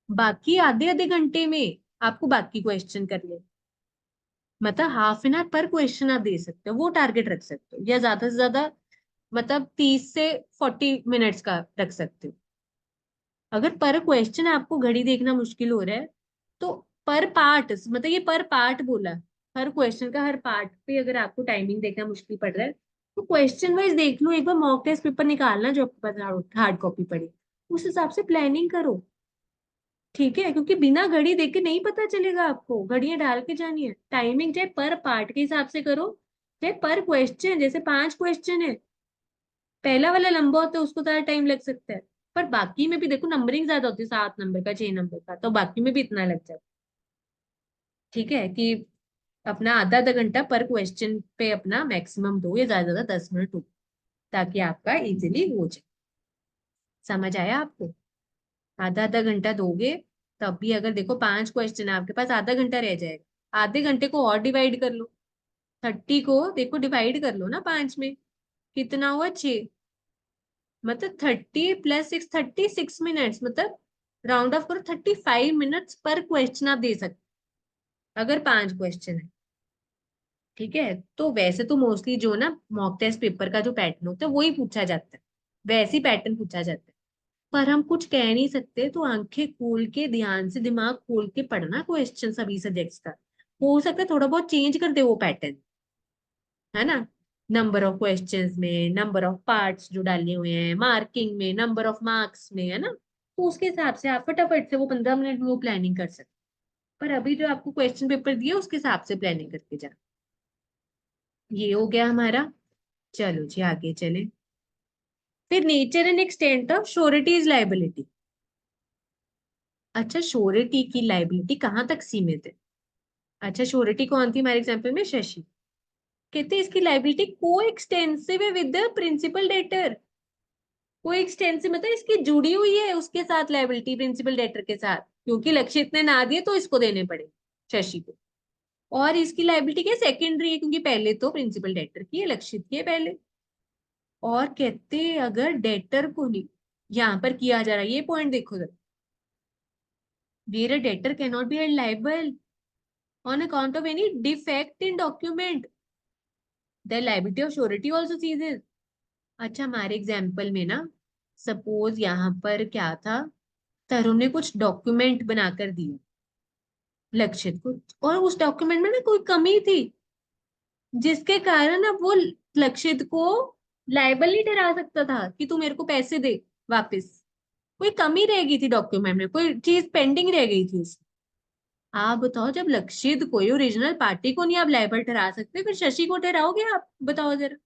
बाकी आधे आधे घंटे में आपको बाकी क्वेश्चन कर ले। मतलब ½ एन आवर पर क्वेश्चन आप दे सकते हो, वो टारगेट रख सकते हो, या ज्यादा से ज्यादा मतलब 30 से 40 मिनट्स का रख सकते हो। अगर पर क्वेश्चन आपको घड़ी देखना मुश्किल हो रहा है, तो पर पार्ट, मतलब ये पर पार्ट बोला, हर क्वेश्चन का हर पार्ट पे अगर आपको टाइमिंग देखना मुश्किल पड़ रहा है, तो क्वेश्चन वाइज देख लो, एक बार मॉक टेस्ट पेपर निकालना जो आपके पास हार्ड कॉपी पड़ी, उस हिसाब से प्लानिंग करो। ठीक है, क्योंकि बिना घड़ी देख के नहीं पता चलेगा आपको, घड़ियां डाल के जानी है। टाइमिंग चाहे पर पार्ट के हिसाब से करो, चाहे पर क्वेश्चन, जैसे 5 क्वेश्चन है, पहला वाला लंबा होता है उसको ज्यादा टाइम लग सकता है, पर बाकी में भी देखो नंबरिंग ज्यादा होती है, 7 नंबर का, 6 नंबर का, तो बाकी में भी इतना लग जाता है। ठीक है, कि अपना आधा आधा घंटा पर क्वेश्चन पे अपना मैक्सिमम दो, या ज्यादा ज्यादा 10 मिनट हो, ताकि आपका इजिली हो जाए। समझ आया आपको? आधा आधा घंटा दोगे, तब भी अगर देखो 5 क्वेश्चन है आपके पास, आधा घंटा रह जाएगा, आधे घंटे को और डिवाइड कर लो। 30 को देखो डिवाइड कर लो ना 5 में, कितना हुआ? 6। मतलब 30 + 6, 36 मिनट्स, मतलब राउंड ऑफ करो, 35 मिनट्स पर क्वेश्चन आप दे सकते, अगर 5 क्वेश्चन है। ठीक है, तो वैसे तो मोस्टली जो ना मॉक टेस्ट पेपर का जो पैटर्न होता है वही पूछा जाता है, वैसे ही पैटर्न पूछा जाता है। पर हम कुछ कह नहीं सकते, तो आंखें खोल के ध्यान से, दिमाग खोल के पढ़ना क्वेश्चन सभी सब्जेक्ट्स का। हो सकता है थोड़ा बहुत चेंज कर दे वो पैटर्न, है ना। नंबर ऑफ क्वेश्चंस में, नंबर ऑफ पार्ट्स जो डाले हुए हैं, मार्किंग में, नंबर ऑफ मार्क्स में, है ना, तो उसके हिसाब से आप फटाफट से वो 15 मिनट में वो प्लानिंग कर सकते। पर अभी जो आपको क्वेश्चन पेपर दिया उसके हिसाब से प्लानिंग करके जा। ये हो गया हमारा। चलो जी, आगे चले। फिर nature and extent of surety is liability. अच्छा, श्योरिटी की लाइबिलिटी कहाँ तक सीमित है? अच्छा, श्योरिटी कौन थी हमारे एग्जाम्पल में? शशि। कहते हैं इसकी लाइबिलिटी को एक्सटेंसिव है विद द प्रिंसिपल डेटर। को एक्सटेंसिव मतलब इसकी जुड़ी हुई है उसके साथ, लाइबिलिटी प्रिंसिपल डेटर के साथ, क्योंकि लक्षित ने ना दिए तो इसको देने पड़े, शशि को। और इसकी लाइबिलिटी क्या, सेकेंडरी है, क्योंकि पहले तो प्रिंसिपल डेटर की है, लक्षित की है पहले। और कहते हैं अगर डेटर को नहीं यहाँ पर किया जा रहा है, ये पॉइंट देखो जरा, where a debtor can not be held liable on account of any defect in document, the liability of surety also ceases. अच्छा, हमारे एग्जाम्पल में ना, सपोज यहाँ पर क्या था, तरुण ने कुछ डॉक्यूमेंट बनाकर दिए लक्षित को, और उस डॉक्यूमेंट में ना कोई कमी थी, जिसके कारण अब वो लक्षित को लायबल नहीं ठहरा सकता था कि तू मेरे को पैसे दे वापस। कोई कमी रह गई थी डॉक्यूमेंट में, कोई चीज पेंडिंग रह गई थी उसमें। आप बताओ, जब लक्षित कोई ओरिजिनल पार्टी को नहीं आप लायबल ठहरा सकते, फिर शशि को ठहराओगे आप? बताओ जरा।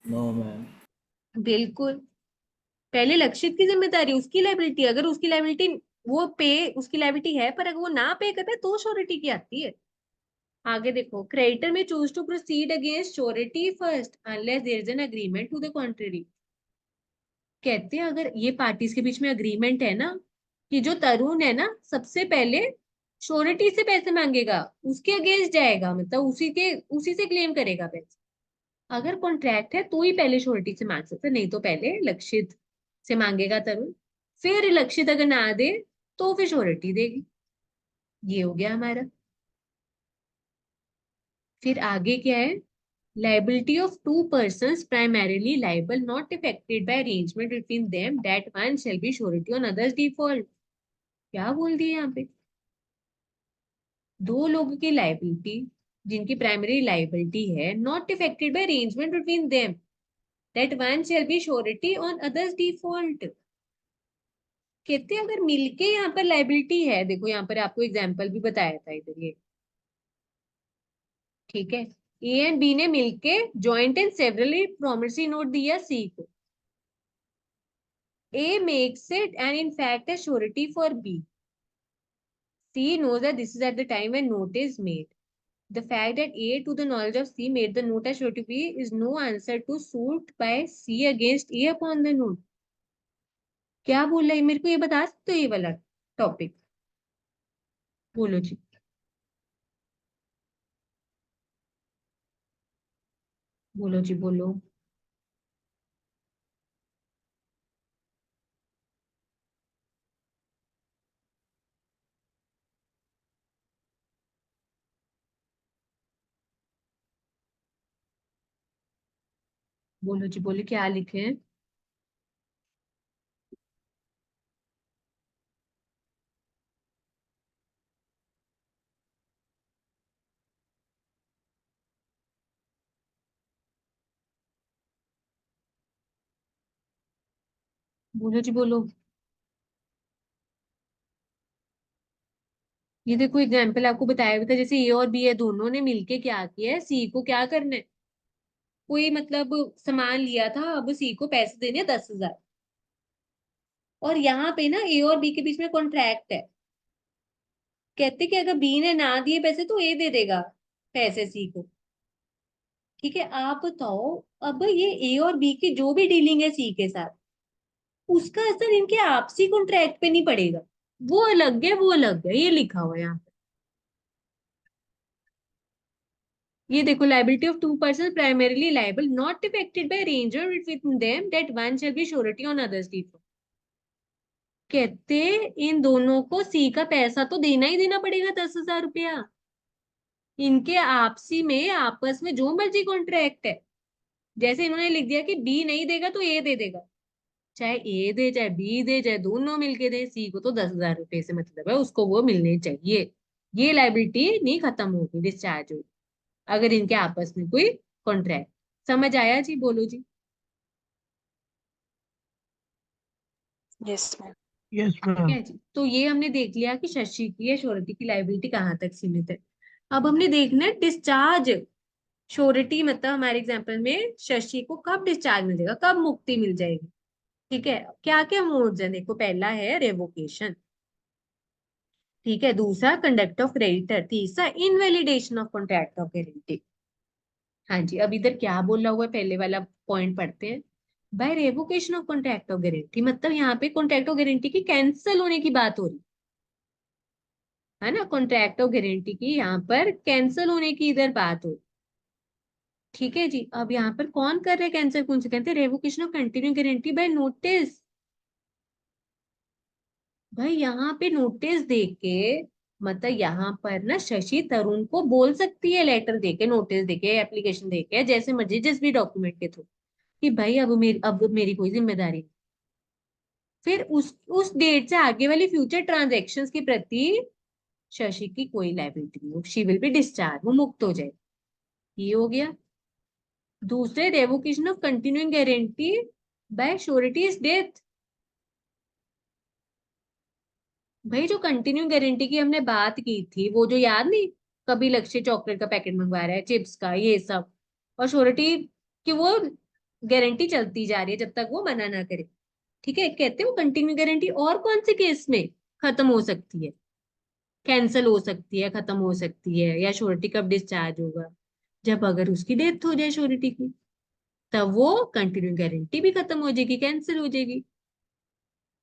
No ma'am. बिल्कुल। पहले लक्षित की जिम्मेदारी, उसकी लाइबिलिटी, अगर उसकी लाइबिलिटी, वो पे, उसकी लाइबिलिटी है, पर अगर वो ना पे करता है तो श्योरिटी की आती है। आगे देखो, creditor may choose to proceed against surety first unless there is an agreement to the contrary. कहते हैं अगर ये पार्टीज के बीच में अग्रीमेंट है ना, कि जो तरुण है ना सबसे पहले श्योरिटी से पैसे मांगेगा, उसके अगेंस्ट जाएगा, मतलब उसी से क्लेम करेगा पैसे। अगर कॉन्ट्रैक्ट है तो ही पहले श्योरिटी से मांग सकते, नहीं तो पहले लक्षित से मांगेगा तरुण, फिर लक्षित अगर ना दे तो फिर श्योरिटी देगी। ये हो गया हमारा। फिर आगे क्या है, liability of two persons primarily liable not affected by arrangement between them that one shall be surety on others default। क्या बोल दिया यहाँ पे, दो लोगों की लाइबिलिटी जिनकी प्राइमरी लाइबिलिटी है, not affected by arrangement between them, that one shall be surety on other's default. कहते हैं अगर मिलके यहाँ पर लाइबिलिटी है, देखो यहाँ पर आपको एग्जाम्पल भी बताया था इधर ये, ठीक है, ए एंड बी ने मिलके joint and severally promissory note दिया सी को, A makes it and in fact a surety for B. C knows that this is at the time when note is made. The fact that A, to the knowledge of C, made the note as surety B is no answer to suit by C against A upon the note. क्या बोल रहा है, मेरे को ये बता सकते हो ये वाला टॉपिक? बोलो जी, बोलो जी, बोलो। बोलो जी, बोलो, क्या लिखे हैं? बोलो जी, बोलो। ये देखो एग्जाम्पल आपको बताया हुआ था, जैसे ए और बी है, दोनों ने मिलके क्या किया है, सी को क्या करना है, कोई मतलब सामान लिया था, अब सी को पैसे देने 10,000, और यहाँ पे ना ए और बी के बीच में कॉन्ट्रैक्ट है। कहते कि अगर बी ने ना दिए पैसे तो ए दे देगा पैसे सी को। ठीक है, आप बताओ, अब ये ए और बी की जो भी डीलिंग है सी के साथ, उसका असर इनके आपसी कॉन्ट्रैक्ट पे नहीं पड़ेगा। वो अलग है, वो अलग है, ये लिखा हुआ है यहाँ पे। ये देखो, liability of two person primarily liable not affected by arrangement between them that one shall be surety on other's default. कहते इन दोनों को सी का पैसा तो देना ही देना पड़ेगा, 10,000 रुपया। इनके आपसी में, आपस में जो मर्जी कॉन्ट्रैक्ट है, जैसे इन्होंने लिख दिया कि बी नहीं देगा तो ए दे देगा, चाहे ए दे चाहे बी दे चाहे दोनों मिलके दे, सी को तो 10,000 रुपए से मतलब है, उसको वो मिलने चाहिए। ये लाइबिलिटी नहीं खत्म होगी, डिस्चार्ज होगी अगर इनके आपस में कोई कॉन्ट्रैक्ट। समझ आया जी? बोलो जी। Yes, ma'am. Yes, ठीक ma'am. है जी, तो ये हमने देख लिया कि शशि की या श्योरिटी की लाइबिलिटी कहाँ तक सीमित है। अब हमने देखना है डिस्चार्ज। श्योरिटी मतलब हमारे एग्जाम्पल में शशि को कब डिस्चार्ज मिलेगा, कब मुक्ति मिल जाएगी। ठीक है, क्या क्या मोड्स है, देखो पहला है रेवोकेशन, ठीक है, दूसरा कंडक्ट ऑफ क्रेडिटर, तीसरा invalidation of contract of guarantee. हाँ जी, अब इधर क्या बोला हुआ है, पहले वाला पॉइंट पढ़ते हैं। By revocation of contract of guarantee मतलब यहाँ पे कॉन्ट्रैक्ट ऑफ गारंटी की कैंसिल होने की बात हो रही है ना, कॉन्ट्रैक्ट ऑफ गारंटी की यहाँ पर कैंसिल होने की इधर बात हो रही। ठीक है जी, अब यहाँ पर कौन कर रहे हैं कैंसिल, कौन से कहते हैं, revocation of continue guarantee bye notice. भाई यहाँ पे नोटिस देके, मतलब यहाँ पर ना शशि तरुण को बोल सकती है, लेटर देके, नोटिस देके, एप्लीकेशन देके, जैसे मर्जी जिस भी डॉक्यूमेंट के थ्रू, कि भाई अब मेरी कोई जिम्मेदारी नहीं। फिर उस डेट से आगे वाली फ्यूचर ट्रांजेक्शन्स के प्रति शशि की कोई लाइबिलिटी नहीं हो, शी विल बी डिस्चार्ज, वो मुक्त हो जाए। ये हो गया। दूसरे, revocation of continuing guarantee bye surety is death. भाई जो कंटिन्यू गारंटी की हमने बात की थी, वो जो याद नहीं, कभी लक्ष्य चॉकलेट का पैकेट मंगवा रहा है, चिप्स का, ये सब, और श्योरिटी कि वो गारंटी चलती जा रही है जब तक वो मना ना करे। ठीक है, कहते हैं वो कंटिन्यू गारंटी और कौन से केस में खत्म हो सकती है, कैंसिल हो सकती है, खत्म हो सकती है, या श्योरिटी कब डिस्चार्ज होगा, जब अगर उसकी डेथ हो जाए श्योरिटी की, तब वो कंटिन्यू गारंटी भी खत्म हो जाएगी, कैंसिल हो जाएगी।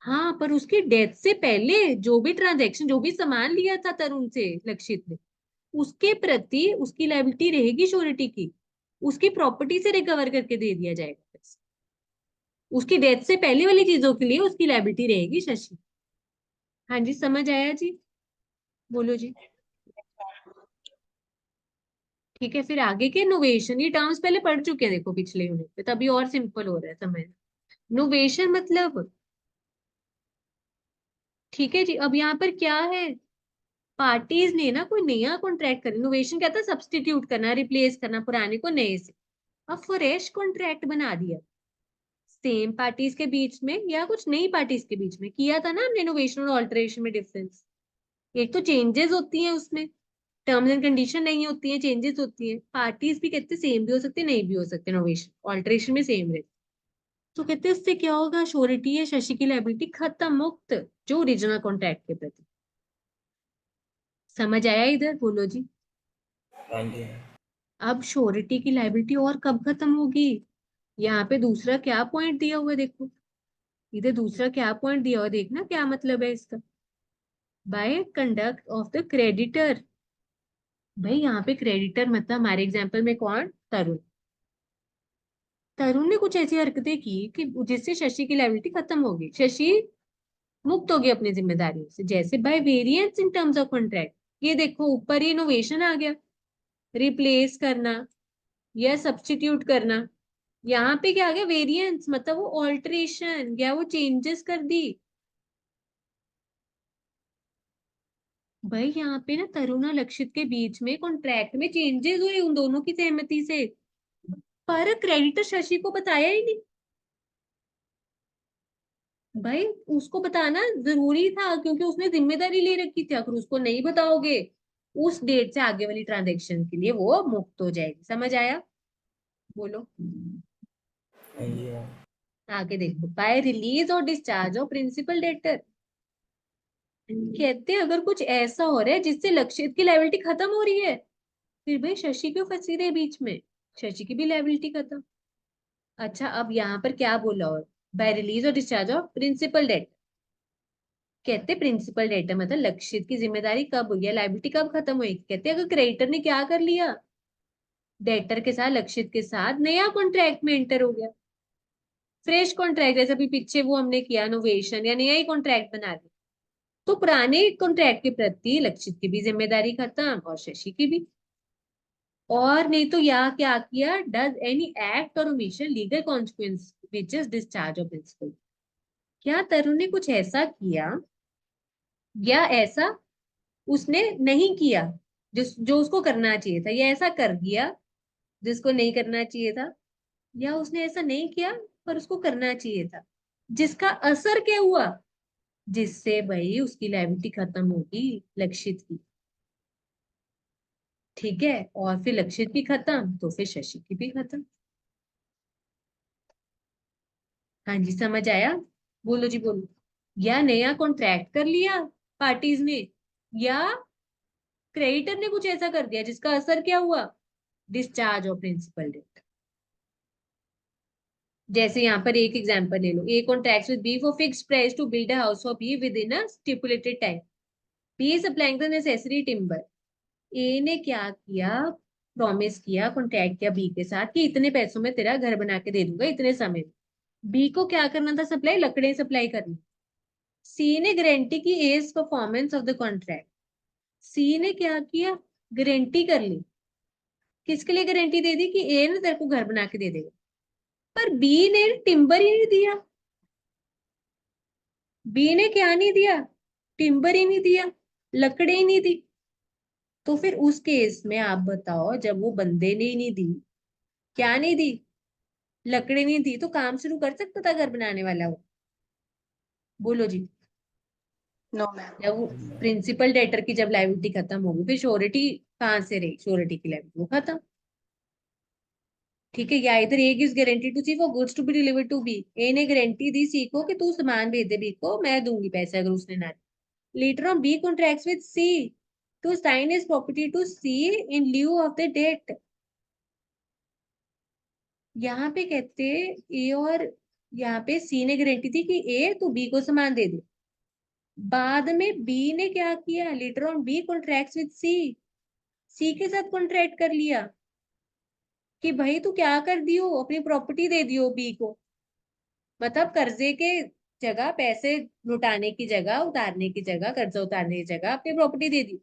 हाँ, पर उसकी डेथ से पहले जो भी ट्रांजैक्शन, जो भी सामान लिया था तरुण से लक्षित ने, उसके प्रति उसकी लायबिलिटी रहेगी श्योरिटी की, उसकी प्रॉपर्टी से रिकवर करके दे दिया जाएगा पैसा। उसकी डेथ से पहले वाली चीजों के लिए उसकी लायबिलिटी रहेगी शशि। हाँ जी, समझ आया जी? बोलो जी। ठीक है, फिर आगे के नोवेशन, ये टर्म्स पहले पढ़ चुके हैं देखो पिछले यूनिट पे, तभी और सिंपल हो रहा है समझ। नोवेशन मतलब, ठीक है जी, अब यहाँ पर क्या है, पार्टीज ने ना कोई नया कॉन्ट्रैक्ट कर, इनोवेशन क्या था, सब्सटीट्यूट करना, रिप्लेस करना पुराने को नए से, अब फ्रेश कॉन्ट्रैक्ट बना दिया सेम पार्टीज के बीच में या कुछ नई पार्टीज के बीच में। किया था ना हमने इनोवेशन और ऑल्टरेशन में डिफरेंस, एक तो चेंजेस होती हैं उसमें, टर्म्स एंड कंडीशन नहीं होती है, चेंजेस होती है। पार्टीज भी कहते सेम भी हो सकते हैं, नहीं भी हो सकते, इनोवेशन ऑल्टरेशन में सेम रहते। तो कहते हैं इससे क्या होगा, श्योरिटी है शशि की लायबिलिटी खत्म, मुक्त जो ओरिजिनल कॉन्ट्रैक्ट के प्रति। समझ आया इधर, बोलो जी। हाँ जी। अब श्योरिटी की लायबिलिटी और कब खत्म होगी, यहाँ पे दूसरा क्या पॉइंट दिया हुआ है देखो, इधर दूसरा क्या पॉइंट दिया हुआ है, देखना क्या मतलब है इसका, by conduct of the creditor. भाई यहाँ पे क्रेडिटर मतलब हमारे एग्जाम्पल में कौन, तरुण। तरुण ने कुछ ऐसी हरकतें की कि जिससे शशि की लायबिलिटी खत्म हो गई, शशि मुक्त हो गया अपनी जिम्मेदारियों से, जैसे by variance in terms of contract. ये देखो ऊपर ही इनोवेशन आ गया, रिप्लेस करना या सब्स्टिट्यूट करना, यहाँ पे क्या आ गया, वेरिएंस, मतलब वो ऑल्टरेशन या वो चेंजेस कर दी। भाई यहाँ पे ना तरुण और लक्षित के बीच में कॉन्ट्रैक्ट में चेंजेस हुए उन दोनों की सहमति से, पर क्रेडिटर शशि को बताया ही नहीं। भाई उसको बताना जरूरी था क्योंकि उसने जिम्मेदारी ले रखी थी, अगर उसको नहीं बताओगे उस डेट से आगे वाली ट्रांजेक्शन के लिए वो मुक्त हो जाएगी। समझ आया, बोलो। हाँ जी। हाँ। आगे देखो, बाय रिलीज और डिस्चार्ज ऑफ प्रिंसिपल डेटर। कहते हैं अगर कुछ ऐसा हो रहा है जिससे लक्षित की लायबिलिटी खत्म हो रही है, फिर भाई शशि क्यों फंसी रहे बीच में, शशि की भी लायबिलिटी खत्म। अच्छा अब यहाँ पर क्या बोला, और बाय रिलीज और डिस्चार्ज ऑफ प्रिंसिपल डेट। कहते प्रिंसिपल डेटर मतलब लक्षित की जिम्मेदारी कब हुई है, लायबिलिटी कब खत्म हुई। कहते अगर क्रेडिटर ने क्या कर लिया, डेटर के साथ लक्षित के साथ नया कॉन्ट्रैक्ट में एंटर हो गया, फ्रेश कॉन्ट्रैक्ट, जैसे अभी पीछे वो हमने किया इनोवेशन या नया ही कॉन्ट्रैक्ट बना दिया, तो पुराने कॉन्ट्रैक्ट के प्रति लक्षित की भी जिम्मेदारी खत्म और शशि की भी। और नहीं तो या क्या किया, does any act or omission legal consequence which is discharge of principal. क्या तरुण ने कुछ ऐसा किया या ऐसा उसने नहीं किया जिस जो उसको करना चाहिए था, या ऐसा कर दिया जिसको नहीं करना चाहिए था, या उसने ऐसा नहीं किया पर उसको करना चाहिए था, जिसका असर क्या हुआ, जिससे भाई उसकी लायबिलिटी खत्म होगी लक्षित की। ठीक है, और फिर लक्षित भी खत्म तो फिर शशि की भी खत्म। हाँ जी समझ आया, बोलो जी बोलो। या नया कॉन्ट्रैक्ट कर लिया पार्टीज ने, या क्रेडिटर ने कुछ ऐसा कर दिया जिसका असर क्या हुआ, डिस्चार्ज ऑफ प्रिंसिपल डेट। जैसे यहाँ पर एक एग्जांपल ले लो, A contracts with B for fixed price to build a house for B within a stipulated time, B supplying the necessary timber. A ने क्या किया, प्रॉमिस किया, कॉन्ट्रैक्ट किया बी के साथ कि इतने पैसों में तेरा घर बना के दे दूंगा इतने समय में। बी को क्या करना था, सप्लाई, लकड़े सप्लाई करनी। सी ने गारंटी की as performance of the contract. C ने क्या किया, गारंटी कर ली, किसके लिए गारंटी दे दी कि ए ने तेरे को घर बना के दे देगा, पर बी ने टिम्बर ही नहीं दिया। बी ने क्या नहीं दिया, टिम्बर ही नहीं दिया, लकड़े ही नहीं दी। तो फिर उस केस में आप बताओ, जब वो बंदे ने ही नहीं दी, क्या नहीं दी, लकड़ी नहीं दी, तो काम शुरू कर सकता था घर बनाने वाला वो, बोलो जी। No ma'am. जब वो प्रिंसिपल डेटर की जब लायबिलिटी खत्म होगी, फिर श्योरिटी कहाँ से रही, श्योरिटी की लायबिलिटी वो खत्म। ठीक है, या इधर A gives guarantee to C for goods to be delivered to B. A ने गारंटी दी सी को कि तू सामान भेज दे बी को, मैं दूंगी पैसे अगर उसने ना दिया। Later on B contracts with C to sign his property to C in lieu of the debt. यहाँ पे कहते ए और यहाँ पे सी ने गारंटी दी कि ए तू बी को सामान दे दे। बाद में बी ने क्या किया, later on B contracts with C, C के साथ कॉन्ट्रैक्ट कर लिया कि भाई तू क्या कर दियो, अपनी प्रॉपर्टी दे दियो बी को, मतलब कर्जे के जगह पैसे लुटाने की जगह, उतारने की जगह, कर्जा उतारने की जगह अपनी प्रॉपर्टी दे दी।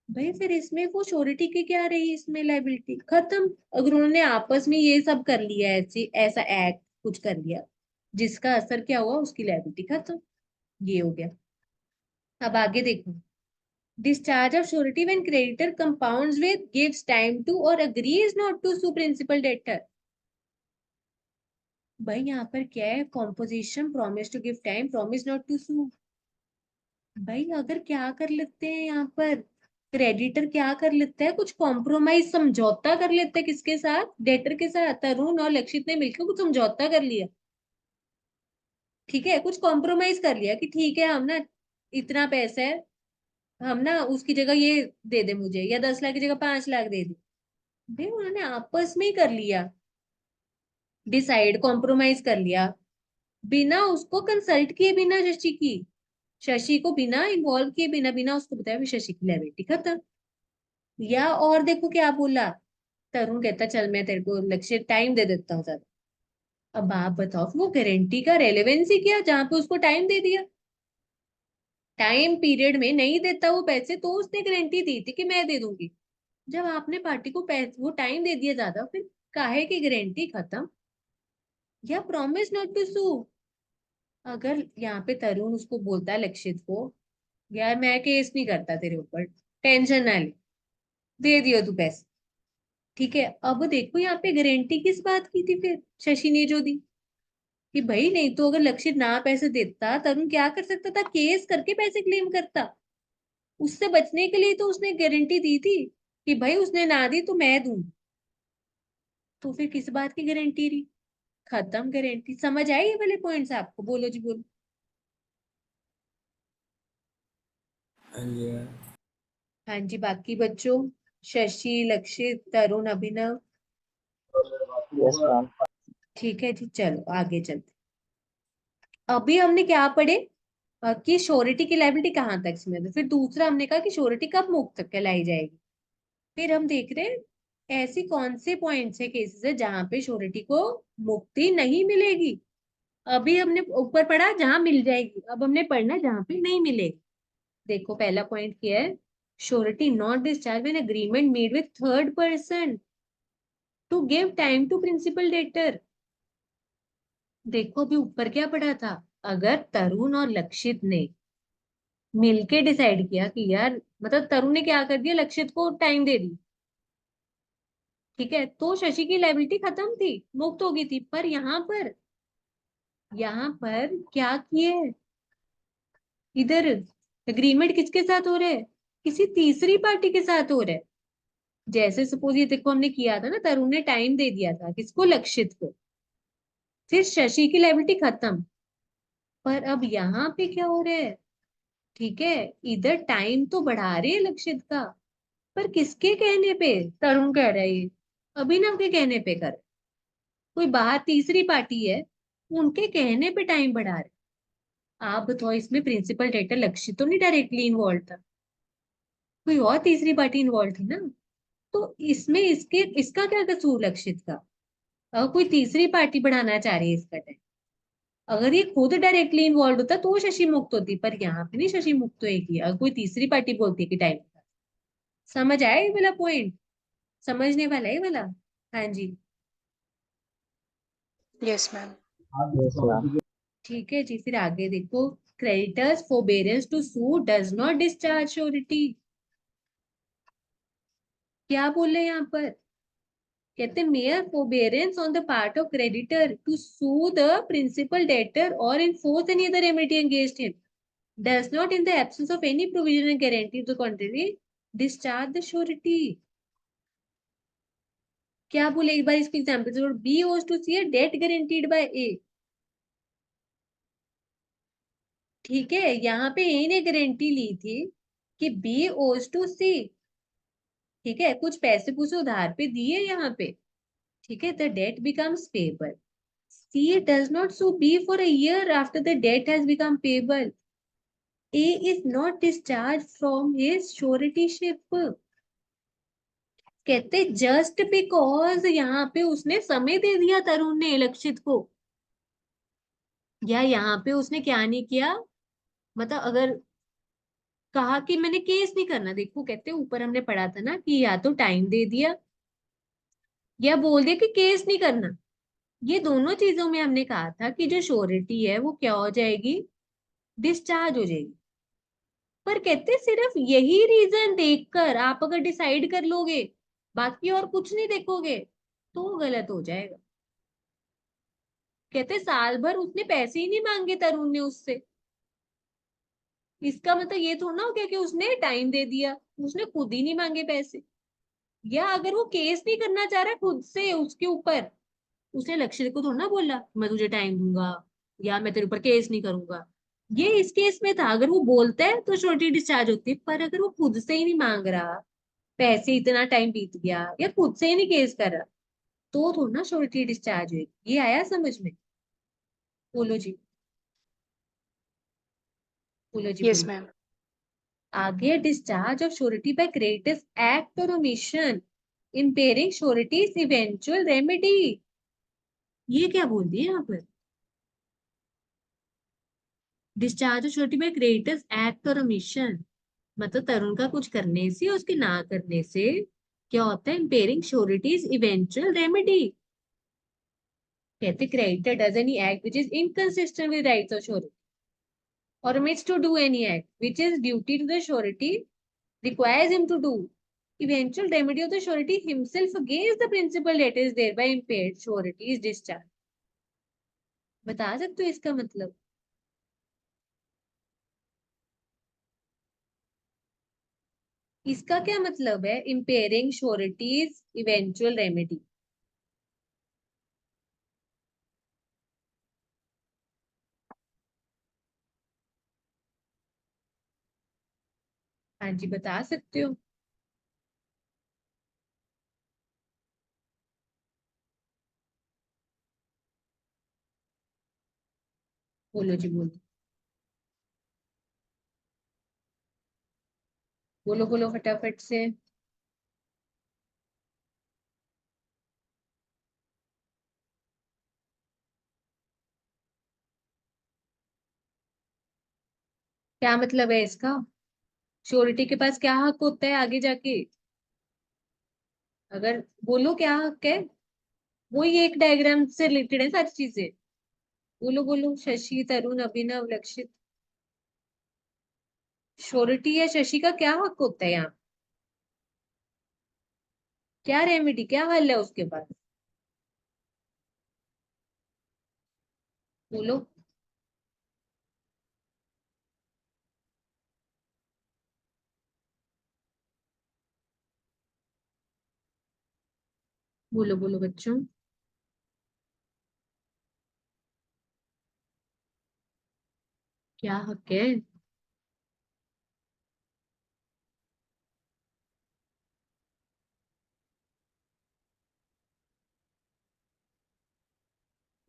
भाई फिर इसमें वो श्योरिटी की क्या रही, इसमें लायबिलिटी खत्म। अगर उन्होंने आपस में ये सब कर लिया, ऐसे ऐसा एक्ट कुछ कर लिया जिसका असर क्या हुआ, उसकी लायबिलिटी खत्म। ये हो गया। अब आगे देखो, Discharge of surety when creditor compounds with, gives time to or agrees not to sue principal debtor. भाई यहाँ पर क्या है? Composition, promise to give time, promise not to sue. भाई अगर क्या कर लेते हैं यहाँ पर, क्रेडिटर क्या कर लेता है, कुछ कॉम्प्रोमाइज, समझौता कर लेते हैं। किसके साथ? डेटर के साथ। तरुण और लक्षित ने मिलकर कुछ समझौता कर लिया, ठीक है, कुछ कॉम्प्रोमाइज कर लिया कि ठीक है, हम ना इतना पैसा है, हम ना उसकी जगह ये दे दे मुझे, या 10 लाख की जगह 5 लाख दे दे। भाई उन्होंने आपस में ही कर लिया, डिसाइड, कॉम्प्रोमाइज कर लिया, बिना उसको कंसल्ट किए, बिना शशि की, शशि को बिना इन्वॉल्व किए, बिना बिना उसको बताया भी शशि की लायबिलिटी खत्म। या और देखो क्या बोला, तरुण कहता चल मैं तेरे को लक्ष्य टाइम दे देता हूँ ज्यादा। अब आप बताओ वो गारंटी का रेलेवेंस ही क्या, जहां पे उसको टाइम दे दिया? टाइम पीरियड में नहीं देता वो पैसे तो उसने गारंटी दी थी कि मैं दे दूंगी। जब आपने पार्टी को पैसे, वो टाइम दे दिया ज्यादा, फिर काहे की गारंटी खत्म? या प्रॉमिस नॉट टू सू। अगर यहाँ पे तरुण उसको बोलता है लक्षित को, यार मैं केस नहीं करता तेरे ऊपर, टेंशन ना ले, दे दियो तू पैसे, ठीक है। अब देखो यहाँ पे गारंटी किस बात की थी फिर शशि ने जो दी, कि भाई नहीं तो अगर लक्षित ना पैसे देता, तरुण क्या कर सकता था? केस करके पैसे क्लेम करता। उससे बचने के लिए तो उसने गारंटी दी थी कि भाई उसने ना दी तो मैं दूं। तो फिर किस बात की गारंटी रही? खत्म गारंटी। समझ आई ये वाले पॉइंट्स आपको? बोलो जी बोलो। हाँ जी मैम। हाँ जी, बाकी बच्चों, शशि, लक्षित, तरुण, अभिनव, यस मैम। ठीक है जी, चलो आगे चलते। अभी हमने क्या पढ़े? कि श्योरिटी की लायबिलिटी कहाँ तक इसमें है। फिर दूसरा हमने कहा कि श्योरिटी कब मुक्त कहलाई जाएगी। फिर हम देख रहे हैं ऐसी कौन से पॉइंट्स है, केसेस है जहां पे श्योरिटी को मुक्ति नहीं मिलेगी। अभी हमने ऊपर पढ़ा जहां मिल जाएगी, अब हमने पढ़ना जहां पे नहीं मिलेगी। देखो पहला पॉइंट क्या है? Surety not discharge when agreement made with third person to give time to principal debtor. देखो अभी ऊपर क्या पढ़ा था? अगर तरुण और लक्षित ने मिलके डिसाइड किया कि यार, मतलब तरुण ने क्या कर दिया, लक्षित को टाइम दे दी, ठीक है, तो शशि की लायबिलिटी खत्म थी, मुक्त हो गई थी। पर यहाँ पर क्या किए? इधर एग्रीमेंट किसके साथ हो रहा है? किसी तीसरी पार्टी के साथ हो रहा है। जैसे सपोज ये देखो हमने किया था ना, तरुण ने टाइम दे दिया था किसको? लक्षित को। फिर शशि की लायबिलिटी खत्म। पर अब यहाँ पे क्या हो रहा है? ठीक है, इधर टाइम तो बढ़ा रहे हैं लक्षित का, पर किसके कहने पे? तरुण कह रहा है ये, अभिनव के कहने पे कर, कोई बाहर तीसरी पार्टी है, उनके कहने पे टाइम बढ़ा रहे। आप बताओ इसमें प्रिंसिपल डेटर लक्षित तो नहीं डायरेक्टली इन्वॉल्व था, कोई और तीसरी पार्टी इन्वॉल्व थी ना। तो इसमें इसके इसका क्या कसूर लक्षित का? कोई तीसरी पार्टी बढ़ाना चाह रही है इसका टाइम। अगर ये खुद डायरेक्टली इन्वॉल्व होता तो शशि मुक्त होती, पर यहाँ पे नहीं शशि मुक्त होगी, अगर कोई तीसरी पार्टी बोलती है कि टाइम। समझ आया ये वाला पॉइंट? समझने वाला है ये वाला? हाँ जी, Yes, ma'am. Yes ma'am. ठीक है जी। फिर आगे देखो, creditor's forbearance to sue does not discharge surety. क्या बोले यहाँ पर? कहते mere forbearance on the part of creditor to sue the principal debtor और enforce any other remedy against him does not in the absence of any provision and guarantee to the contrary discharge the surety. क्या बोले एक बार इसके example जरूर। B owes to C a debt guaranteed by A, ठीक है, यहाँ पे ए ने गारंटी ली थी कि बी ओज टू सी, ठीक है, कुछ पैसे पूसे उधार पे दिए यहाँ पे, ठीक है, the debt becomes payable. C does not sue B for a year after the debt has become payable. A is not discharged from his suretyship. कहते जस्ट बिकॉज यहाँ पे उसने समय दे दिया तरुण ने लक्षित को, या यहाँ पे उसने क्या नहीं किया, मतलब अगर कहा कि मैंने केस नहीं करना, देखो कहते ऊपर हमने पढ़ा था ना कि या तो टाइम दे दिया या बोल दिया कि केस नहीं करना। ये दोनों चीजों में हमने कहा था कि जो श्योरिटी है वो क्या हो जाएगी? डिस्चार्ज हो जाएगी। पर कहते सिर्फ यही रीजन देखकर आप अगर डिसाइड कर लोगे, बाकी और कुछ नहीं देखोगे, तो गलत हो जाएगा। कहते साल भर उसने पैसे ही नहीं मांगे तरुण ने उससे। इसका मतलब ये थोड़ा ना हो गया कि उसने टाइम दे दिया, उसने खुद ही नहीं मांगे पैसे। या अगर वो केस नहीं करना चाह रहा खुद से उसके ऊपर, उसने लक्ष्य को थोड़ा ना बोला मैं तुझे टाइम दूंगा या मैं तेरे ऊपर केस नहीं करूंगा। ये इस केस में था, अगर वो बोलता है तो श्योरिटी डिस्चार्ज होती है, पर अगर वो खुद से ही नहीं मांग रहा, पैसे इतना टाइम बीत गया या खुद से ही नहीं केस कर रहा, तो थोड़ा ना श्योरिटी डिस्चार्ज हुई। ये आया समझ में? बोलो जी, बोलो जी, Yes, बोलो। ma'am. आगे discharge of surety by creditors act or omission impairing surety's eventual remedy। ये क्या बोल दिया यहाँ पर? Discharge of surety by creditors act or omission, मतलब तरुण का कुछ करने से, उसके ना करने से क्या होता है? impairing surety's eventual remedy। कहते creditor does any act which is inconsistent with rights of surety or omits to do any act which is duty to the surety requires him to do, eventual remedy of the surety himself against the principal debtor is thereby impaired, surety is discharged। बता सकते हो इसका मतलब? इसका क्या मतलब है impairing surety's eventual remedy? हाँ जी, बता सकते हो? बोलो जी, बोलो, बोलो बोलो फटाफट से। क्या मतलब है इसका? श्योरिटी के पास क्या हक होता है आगे जाके? अगर बोलो क्या हक है? वही एक डायग्राम से रिलेटेड है सारी चीजें। बोलो बोलो, शशि, तरुण, अभिनव, लक्षित। श्योरिटी या शशि का क्या हक होता है यहाँ? क्या रेमेडी, क्या हल है उसके पास? बोलो बोलो बोलो बच्चों, क्या हक है?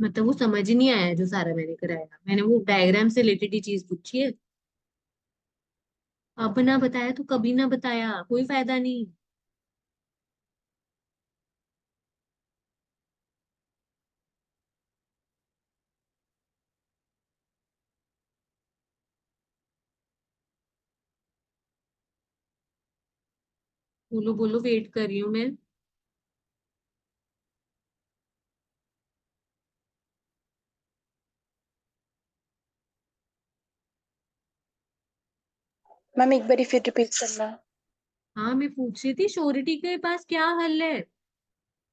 मतलब वो समझ ही नहीं आया जो सारा मैंने कराया, मैंने वो डायग्राम से रिलेटेड ही चीज पूछी है। अब ना बताया तो कभी ना बताया, कोई फायदा नहीं। बोलो बोलो, वेट कर रही हूँ मैं। मैम एक बार फिर रिपीट करना। हाँ, मैं पूछ रही थी श्योरिटी के पास क्या हल है,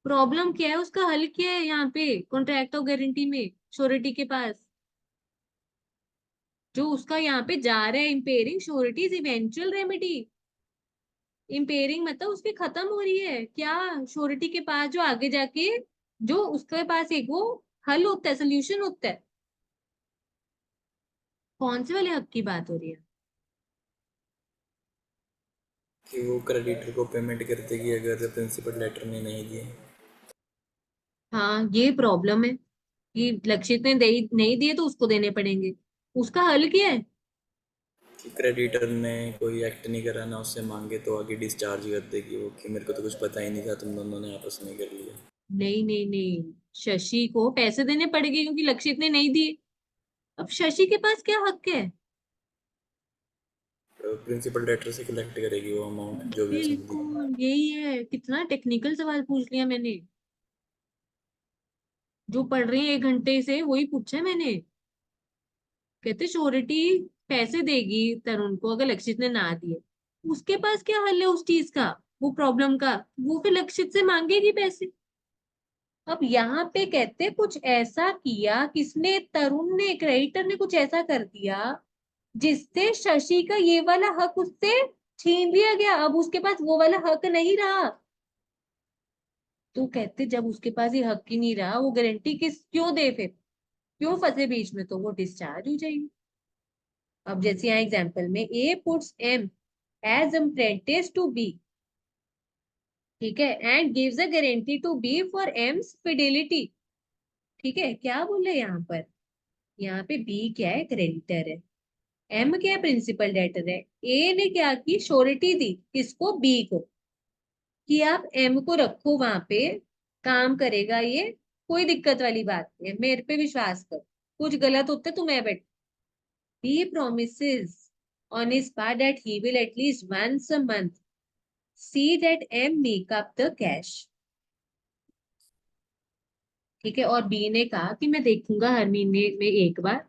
प्रॉब्लम क्या है, उसका हल क्या है यहाँ पे कॉन्ट्रैक्ट ऑफ गारंटी में श्योरिटी के पास? जो उसका यहाँ पे जा रहा है impairing sureties eventual remedy. Impairing मतलब उसकी खत्म हो रही है क्या श्योरिटी के पास, जो आगे जाके जो उसके पास एक वो हल होता है, सोल्यूशन होता है। कौन से वाले हक की बात हो रही है? कि वो क्रेडिटर को पेमेंट कर देगी अगर प्रिंसिपल लेटर ने नहीं दिए। हाँ, ये प्रॉब्लम है कि लक्षित ने नहीं दिए तो उसको देने पड़ेंगे। उसका हल क्या है? कि क्रेडिटर ने कोई एक्ट नहीं करा ना उससे मांगे तो आगे डिस्चार्ज कर देगी वो, कि मेरे को तो कुछ पता ही नहीं था, तुम दोनों ने आपस में कर लिया। नहीं नहीं नहीं, शशि को पैसे देने पड़ेंगे क्योंकि लक्षित ने नहीं दिए। अब शशि के पास क्या हक है? प्रिंसिपल लेटर से कलेक्ट करेगी वो अमाउंट जो भी उसने दी। बिल्कुल यही है। कितना टेक्निकल सवाल पूछ लिया मैंने, जो पढ़ रही है 1 घंटे से वही पूछा है मैंने। कहते श्योरिटी पैसे देगी तरुण को अगर लक्षित ने ना दिए, उसके पास क्या हल है उस चीज का, वो प्रॉब्लम का? वो फिर लक्षित से मांगेगी पैसे। अब यहाँ पे कहते कुछ ऐसा किया, किसने? तरुण ने, क्रेडिटर ने कुछ ऐसा कर दिया जिससे शशि का ये वाला हक उससे छीन लिया गया। अब उसके पास वो वाला हक नहीं रहा। तो कहते जब उसके पास ये हक ही नहीं रहा, वो गारंटी क्यों दे फिर? क्यों फंसे बीच में? तो वो डिस्चार्ज हो जाएगी। अब जैसे यहाँ एग्जाम्पल में A puts M as apprentice to B, ठीक है, and gives a guarantee to B for M's fidelity. ठीक है, क्या बोले यहाँ पर? यहाँ पे बी क्या है? क्रेडिटर है। एम क्या है? प्रिंसिपल डेटर है। ए ने क्या की? श्योरिटी दी। किसको? बी को, कि आप एम को रखो वहां पे, काम करेगा ये, कोई दिक्कत वाली बात नहीं है, मेरे पे विश्वास कर, कुछ गलत होते तो मैं बैठ। B promises on his part that he will at least once a month see that M make up the cash। ठीक है, और बी ने कहा कि मैं देखूंगा हर महीने में एक बार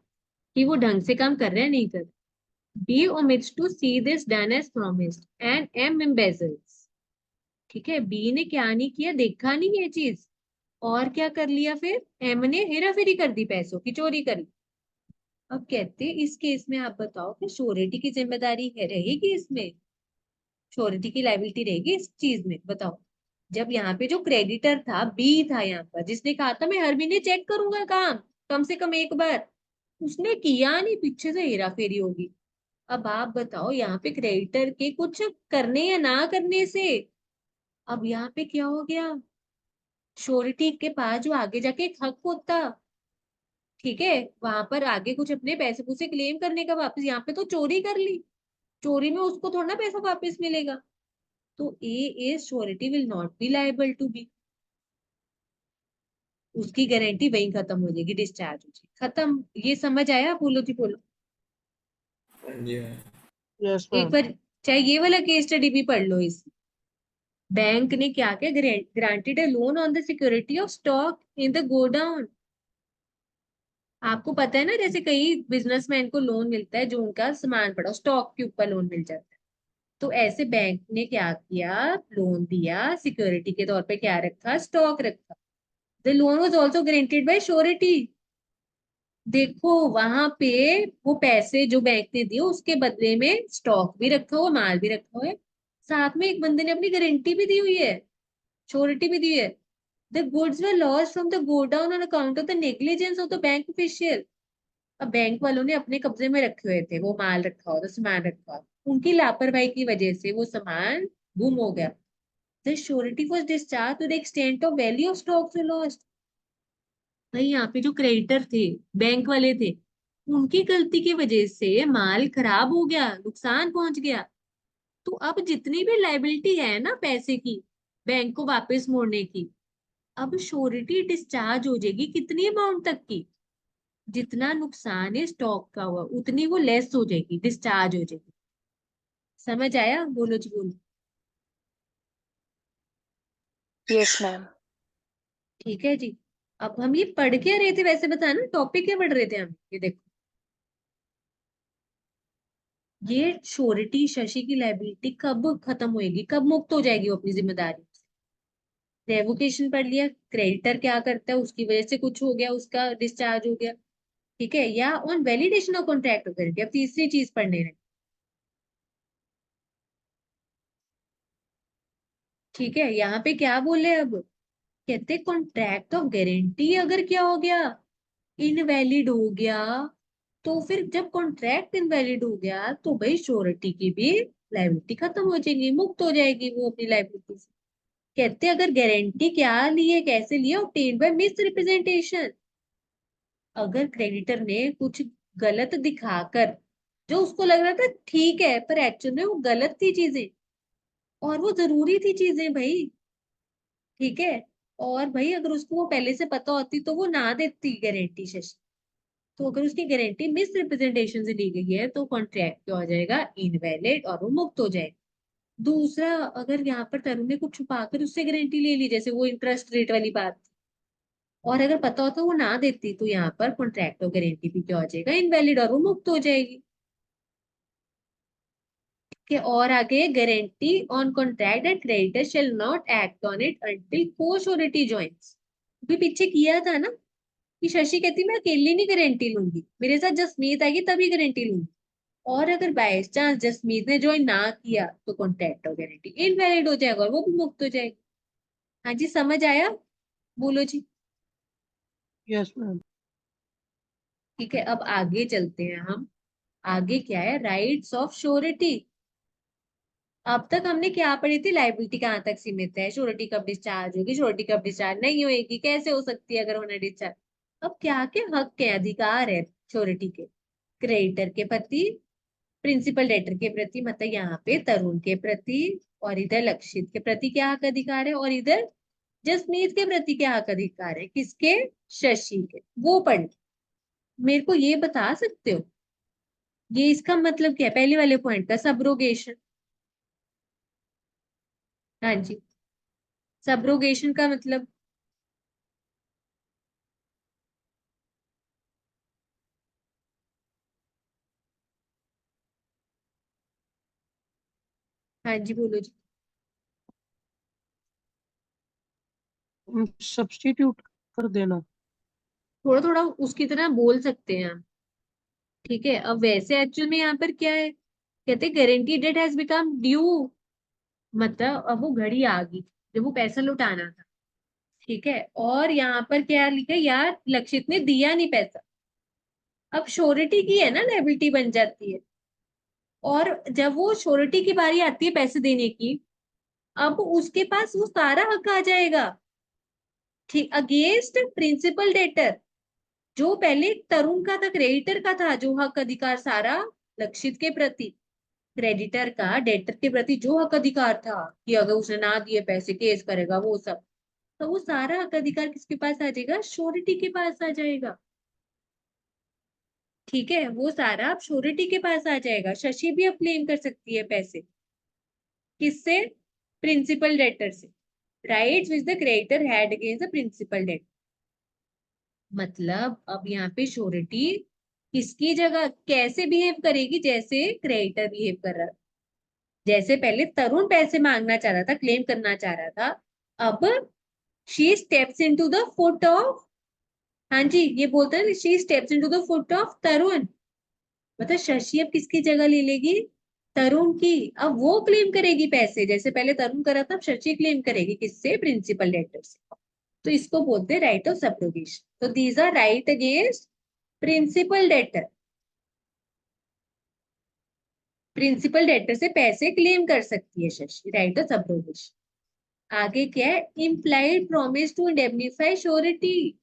कि वो ढंग से काम कर रहा है नहीं कर। B omits to see this done as promised and M embezzles। ठीक है, बी ने क्या नहीं किया? देखा नहीं ये चीज, और क्या कर लिया फिर? एम ने हेराफेरी कर दी, पैसों की चोरी कर ली। अब कहते इस केस में आप बताओ कि श्योरिटी की जिम्मेदारी है रहेगी इसमें? श्योरिटी की लायबिलिटी रहेगी इस चीज में? बताओ। जब यहाँ पे जो क्रेडिटर था बी था यहाँ पर, जिसने कहा था मैं हर महीने चेक करूंगा काम कम से कम एक बार, उसने किया नहीं, पीछे से हेरा फेरी होगी। अब आप बताओ यहाँ पे क्रेडिटर के कुछ करने या ना करने से अब यहाँ पे क्या हो गया? श्योरिटी के पास जो आगे जाके एक हक होता, ठीक है, वहां पर आगे कुछ अपने पैसे पूसे क्लेम करने का वापस, यहाँ पे तो चोरी कर ली, चोरी में उसको थोड़ा ना पैसा वापस मिलेगा। तो A is surety will not be liable to B, उसकी गारंटी वहीं खत्म हो जाएगी, डिस्चार्ज हो जाएगी, खत्म। ये समझ आया? बोलो जी बोलो। जी हाँ। Yes, एक ma'am. बार चाहे ये वाला केस स्टडी भी पढ़ लो। इस बैंक ने क्या किया? Granted a loan on the security of stock in the godown. आपको पता है ना, जैसे कई बिजनेसमैन को लोन मिलता है जो उनका सामान पड़ा, स्टॉक के ऊपर लोन मिल जाता है। तो ऐसे बैंक ने क्या किया? लोन दिया, सिक्योरिटी के तौर पे क्या रखा? स्टॉक रखा। The loan was also guaranteed bye surety. देखो वहां पे वो पैसे जो बैंक ने दिए उसके बदले में स्टॉक भी रखा हुआ, माल भी रखा हुआ है, साथ में एक बंदे ने अपनी गारंटी भी दी हुई है, श्योरिटी भी दी है। The goods were lost from the godown on account of the negligence of the bank official. अब बैंक वालों ने अपने कब्जे में रखे हुए थे, वो माल रखा हुआ था, सामान रखा हुआ, उनकी लापरवाही की वजह से वो सामान गुम हो गया। The surety was discharged to the extent of value of stocks lost. भाई यहाँ पे जो क्रेडिटर थे, बैंक वाले थे, उनकी गलती की वजह से माल खराब हो गया, नुकसान पहुंच गया। तो अब जितनी भी लायबिलिटी है ना पैसे की, बैंक को वापस मोड़ने की, अब श्योरिटी डिस्चार्ज हो जाएगी कितनी अमाउंट तक की? जितना नुकसान है स्टॉक का हुआ उतनी वो लेस हो जाएगी, डिस्चार्ज हो जाएगी। समझ आया? बोलो जी बोलो। Yes, ma'am. ठीक है जी। अब हम ये पढ़ क्या रहे थे वैसे, बताना टॉपिक क्या पढ़ रहे थे हम? ये देखो, ये श्योरिटी शशि की लायबिलिटी कब खत्म होएगी, कब मुक्त हो जाएगी वो अपनी जिम्मेदारी से? रेवोकेशन पढ़ लिया, क्रेडिटर क्या करता है, उसकी वजह से कुछ हो गया, उसका डिस्चार्ज हो गया, ठीक है, या on validation of contract of guarantee. अब तीसरी चीज पढ़ने रहे, ठीक है, यहाँ पे क्या बोले? अब कहते कॉन्ट्रैक्ट ऑफ गारंटी अगर क्या हो गया? इनवैलिड हो गया। तो फिर जब कॉन्ट्रैक्ट इनवैलिड हो गया तो भाई श्योरिटी की भी लायबिलिटी खत्म हो जाएगी, मुक्त हो जाएगी वो अपनी लायबिलिटी से। कहते अगर गारंटी क्या ली है, कैसे लिया? Obtained by miss representation. अगर क्रेडिटर ने कुछ गलत दिखाकर, जो उसको लग रहा था ठीक है पर एक्चुअल में वो गलत थी चीजें, और वो जरूरी थी चीजें भाई, ठीक है, और भाई अगर उसको वो पहले से पता होती तो वो ना देती गारंटी शशि। तो अगर उसकी गारंटी मिस रिप्रेजेंटेशन से ली गई है तो कॉन्ट्रैक्ट क्या हो जाएगा? इनवैलिड, और वो मुक्त हो जाएगा। दूसरा, अगर यहाँ पर तरुण ने कुछ छुपाकर उससे गारंटी ले ली, जैसे वो इंटरेस्ट रेट वाली बात, और अगर पता होता वो ना देती, तो यहाँ पर कॉन्ट्रैक्ट और गारंटी भी क्या हो जाएगा? इनवैलिड, और वो मुक्त हो जाएगी। कि और आगे guarantee on contract that creditor shall not act on it until को श्योरिटी जॉइंस। भी पीछे किया था ना कि शशि कहती मैं अकेली नहीं गारंटी लूंगी, मेरे साथ जसमीत आएगी तभी गारंटी लूंगी। और अगर बाय चांस जसमीत ने ज्वाइन ना किया तो कॉन्ट्रैक्ट और गारंटी इनवैलिड हो जाएगा और वो भी मुक्त हो जाएगी। हाँ जी, समझ आया? बोलो जी। Yes, ma'am. ठीक है, अब आगे चलते हैं हम। आगे क्या है? Rights of surety. अब तक हमने क्या पढ़ी थी? लाइबिलिटी कहाँ तक सीमित है, श्योरिटी कब डिस्चार्ज होगी, श्योरिटी कब डिस्चार्ज नहीं होगी, कैसे हो सकती है अगर होना डिस्चार्ज। अब क्या क्या हक के अधिकार है श्योरिटी के? क्रेडिटर के प्रति, प्रिंसिपल डेटर के प्रति, मतलब यहाँ पे तरुण के प्रति, और इधर लक्षित के प्रति क्या हक अधिकार है, और इधर जसमीत के प्रति क्या हक अधिकार है? किसके? शशि के। वो पढ़, मेरे को ये बता सकते हो ये इसका मतलब क्या है? पहले वाले पॉइंट का सबरोगेशन। हाँ जी, सबरोगेशन का मतलब? हाँ जी, बोलो जी। सब्स्टिट्यूट कर देना। थोड़ा थोड़ा उसकी तरह बोल सकते हैं हम। ठीक है, अब वैसे एक्चुअल में यहाँ पर क्या है? कहते guarantee debt has become due, मतलब अब वो घड़ी आ गई जब वो पैसा लौटाना था। ठीक है, और यहाँ पर क्या लिखा है? यार लक्षित ने दिया नहीं पैसा। अब श्योरिटी की है ना, लायबिलिटी बन जाती है। और जब वो श्योरिटी की बारी आती है पैसे देने की, अब उसके पास वो सारा हक आ जाएगा। ठीक, अगेंस्ट प्रिंसिपल डेटर, जो पहले तरुण का था, क्रेडिटर का था जो हक अधिकार सारा लक्षित के प्रति, क्रेडिटर का डेटर के प्रति जो हक अधिकार था कि अगर उसने ना दिए पैसे केस करेगा वो सब, तो वो सारा हक अधिकार किसके पास आ जाएगा? श्योरिटी के पास आ जाएगा। ठीक है, वो सारा अब श्योरिटी के पास आ जाएगा। शशि भी अब क्लेम कर सकती है पैसे। किससे? प्रिंसिपल डेटर से। Rights which the creditor had against the principal debtor. मतलब अब यहाँ पे श्योरिटी किसकी जगह कैसे बिहेव करेगी? जैसे क्रेडिटर बिहेव कर रहा, जैसे पहले तरुण पैसे मांगना चाह रहा था, क्लेम करना चाह रहा था, अब she steps into the foot of, हाँ जी ये बोलते हैं she steps into the foot of Tarun. मतलब शशि अब किसकी जगह ले लेगी? तरुण की। अब वो क्लेम करेगी पैसे, जैसे पहले तरुण करा था, अब शशि क्लेम करेगी। किससे? प्रिंसिपल डेटर से। तो इसको बोलते हैं राइट ऑफ सब्रोगेशन। तो these are right against principal debtor. Principal debtor से पैसे क्लेम कर सकती है शशि, राइट ऑफ सब्रोगेशन। आगे क्या है? Implied promise to indemnify surety.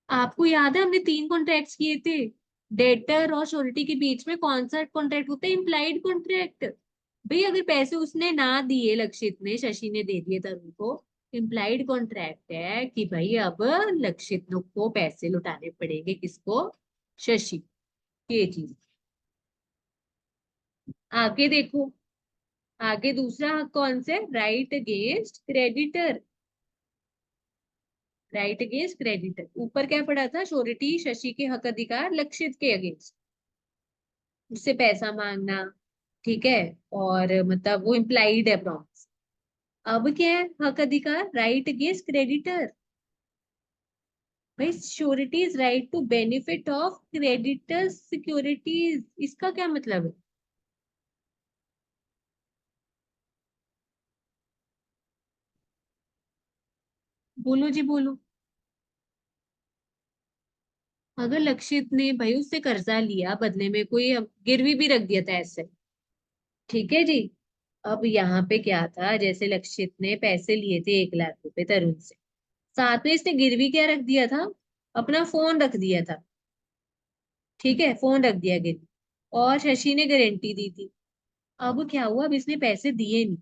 आपको याद है हमने 3 कॉन्ट्रैक्ट्स किए थे, डेटर और श्योरिटी के बीच में कौन सा कॉन्ट्रैक्ट होता है? Implied contract. भाई अगर पैसे उसने ना दिए, लक्षित ने, शशि ने दे दिए तरुण को, इम्प्लाइड कॉन्ट्रैक्ट है कि भाई अब लक्षित को पैसे लौटाने पड़ेंगे। किसको? शशि। ये चीज। आगे देखो, आगे दूसरा हक कौन से? Right against creditor. Right against creditor. ऊपर क्या पढ़ा था? श्योरिटी शशि के हक अधिकार लक्षित के अगेंस्ट, उससे पैसा मांगना। ठीक है, और मतलब वो इम्प्लाइड है प्रॉमिस। अब क्या है? हक अधिकार राइट अगेंस्ट क्रेडिटर। भाई surety is right to benefit of creditors securities. इसका क्या मतलब है? बोलो जी, बोलो। अगर लक्षित ने भाई उससे कर्जा लिया, बदले में कोई गिरवी भी रख दिया था ऐसे, ठीक है जी। अब यहाँ पे क्या था? जैसे लक्षित ने पैसे लिए थे 1 लाख रुपए तरुण से, साथ में इसने गिरवी क्या रख दिया था? अपना फोन रख दिया था। ठीक है, फोन रख दिया गिरवी, और शशि ने गारंटी दी थी। अब क्या हुआ? अब इसने पैसे दिए नहीं,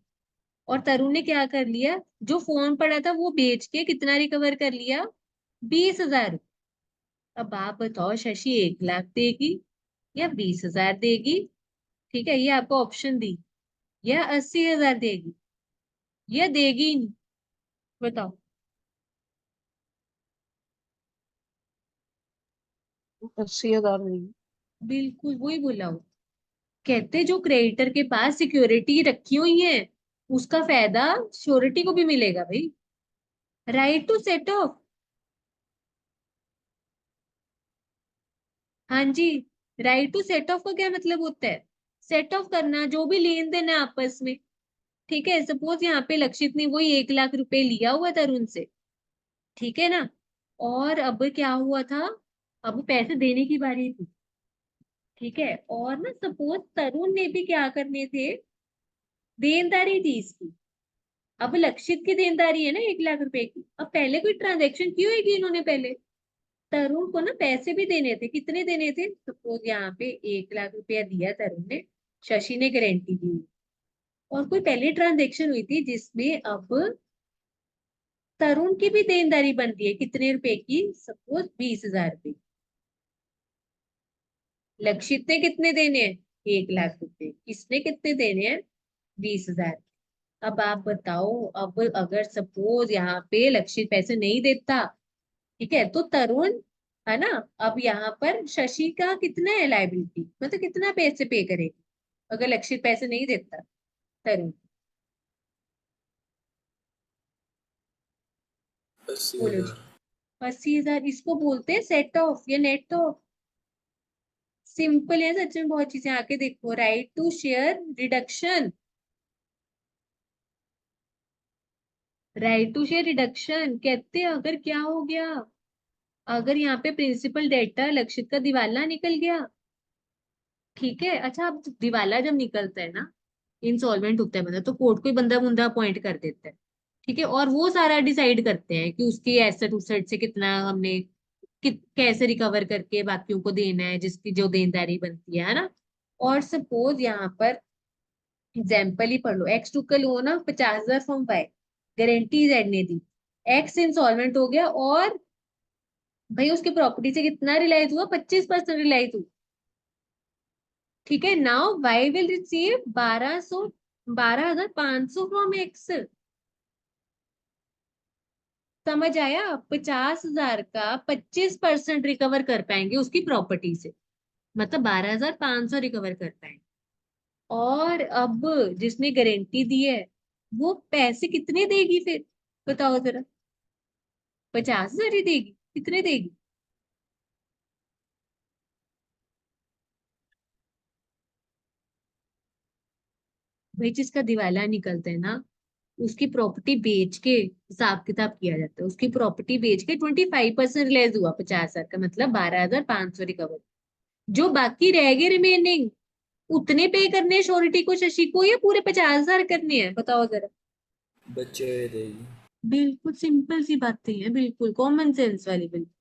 और तरुण ने क्या कर लिया? जो फोन पड़ा था वो बेच के कितना रिकवर कर लिया? 20,000। अब आप बताओ, शशि 1 लाख देगी या 20,000 देगी? ठीक है, ये आपको ऑप्शन दी। या 80,000 देगी, या देगी ही नहीं? बताओ। 80,000 नहीं। बिल्कुल वही बोला हूँ। कहते जो क्रेडिटर के पास सिक्योरिटी रखी हुई है उसका फायदा श्योरिटी को भी मिलेगा भाई। Right to set off. हाँ जी। राइट टू सेट ऑफ का क्या मतलब होता है? सेट ऑफ करना, जो भी लेन देन है आपस में। ठीक है, सपोज यहाँ पे लक्षित ने वही 1 लाख रुपए लिया हुआ था तरुण से। ठीक है ना। और अब क्या हुआ था, अब पैसे देने की बारी थी। ठीक है, और ना सपोज तरुण ने भी क्या करने थे, देनदारी थी इसकी। अब लक्षित की देनदारी है ना 1 लाख रुपए की। अब पहले कोई ट्रांजेक्शन की होगी इन्होंने पहले। तरुण को ना पैसे भी देने थे, कितने देने थे, सपोज यहाँ पे 1 लाख रुपया दिया तरुण ने, शशि ने गारंटी दी। और कोई पहले ट्रांजेक्शन हुई थी जिसमें अब तरुण की भी देनदारी बन रही है, कितने रुपए की, सपोज 20,000 रुपए। लक्षित ने कितने देने हैं, 1 लाख रुपए, किसने कितने देने हैं, 20,000। अब आप बताओ, अब अगर सपोज यहाँ पे लक्षित पैसे नहीं देता, ठीक है, तो तरुण, है ना, अब यहाँ पर शशि का कितना है लाइबिलिटी, मतलब कितना पैसे पे करेगी अगर लक्षित पैसे नहीं देता तरुण। 80 बोलो जी। हजार 80,000, इसको बोलते हैं सेट ऑफ या नेट ऑफ। सिंपल है सच में, बहुत चीजें आके देखो। Right to share reduction. Right to share reduction कहते हैं अगर क्या हो गया, अगर यहाँ पे प्रिंसिपल डेटर लक्षित का दिवाला निकल गया। ठीक है, अच्छा, अब दिवाला जब निकलता है ना, इंसॉल्वेंट होता है बंदा, तो कोर्ट कोई बंदा बुंदा अपॉइंट कर देता है। ठीक है, और वो सारा डिसाइड करते हैं कि उसकी एसेट उसेट से कितना हमने कैसे रिकवर करके बाकियों को देना है, जिसकी जो देनदारी बनती है ना। और सपोज यहाँ पर एग्जाम्पल ही पढ़ लो, एक्स टू का लोन ना 50,000 फ्रॉम वाई, गारंटी जेड ने दी। एक्स इंसॉल्वेंट हो गया और भाई उसकी प्रॉपर्टी से कितना रिलाइज हुआ, 25% रिलाइज हुआ। ठीक है, now Y will receive 12,500 from X. समझ आया, 50,000 का 25% रिकवर कर पाएंगे उसकी प्रॉपर्टी से, मतलब 12,500 रिकवर कर पाएंगे। और अब जिसने गारंटी दी है वो पैसे कितने देगी फिर, बताओ जरा। 50,000 ही देगी, कितने देगी? भाई जिसका दिवाला निकलता है ना, उसकी प्रॉपर्टी बेच के हिसाब किताब किया जाता है, उसकी प्रॉपर्टी बेच के 25% रिलीज हुआ 50,000 का, मतलब 12,500 रिकवर। जो बाकी रह गए रिमेनिंग, उतने पे करने हैं श्योरिटी को, शशि को, या पूरे 50,000 करने हैं, बताओ जरा। बच्चे हुए देगी। बिल्कुल सिंपल सी बातें हैं, बिल्कुल कॉमन सेंस वाली, बिल्कुल।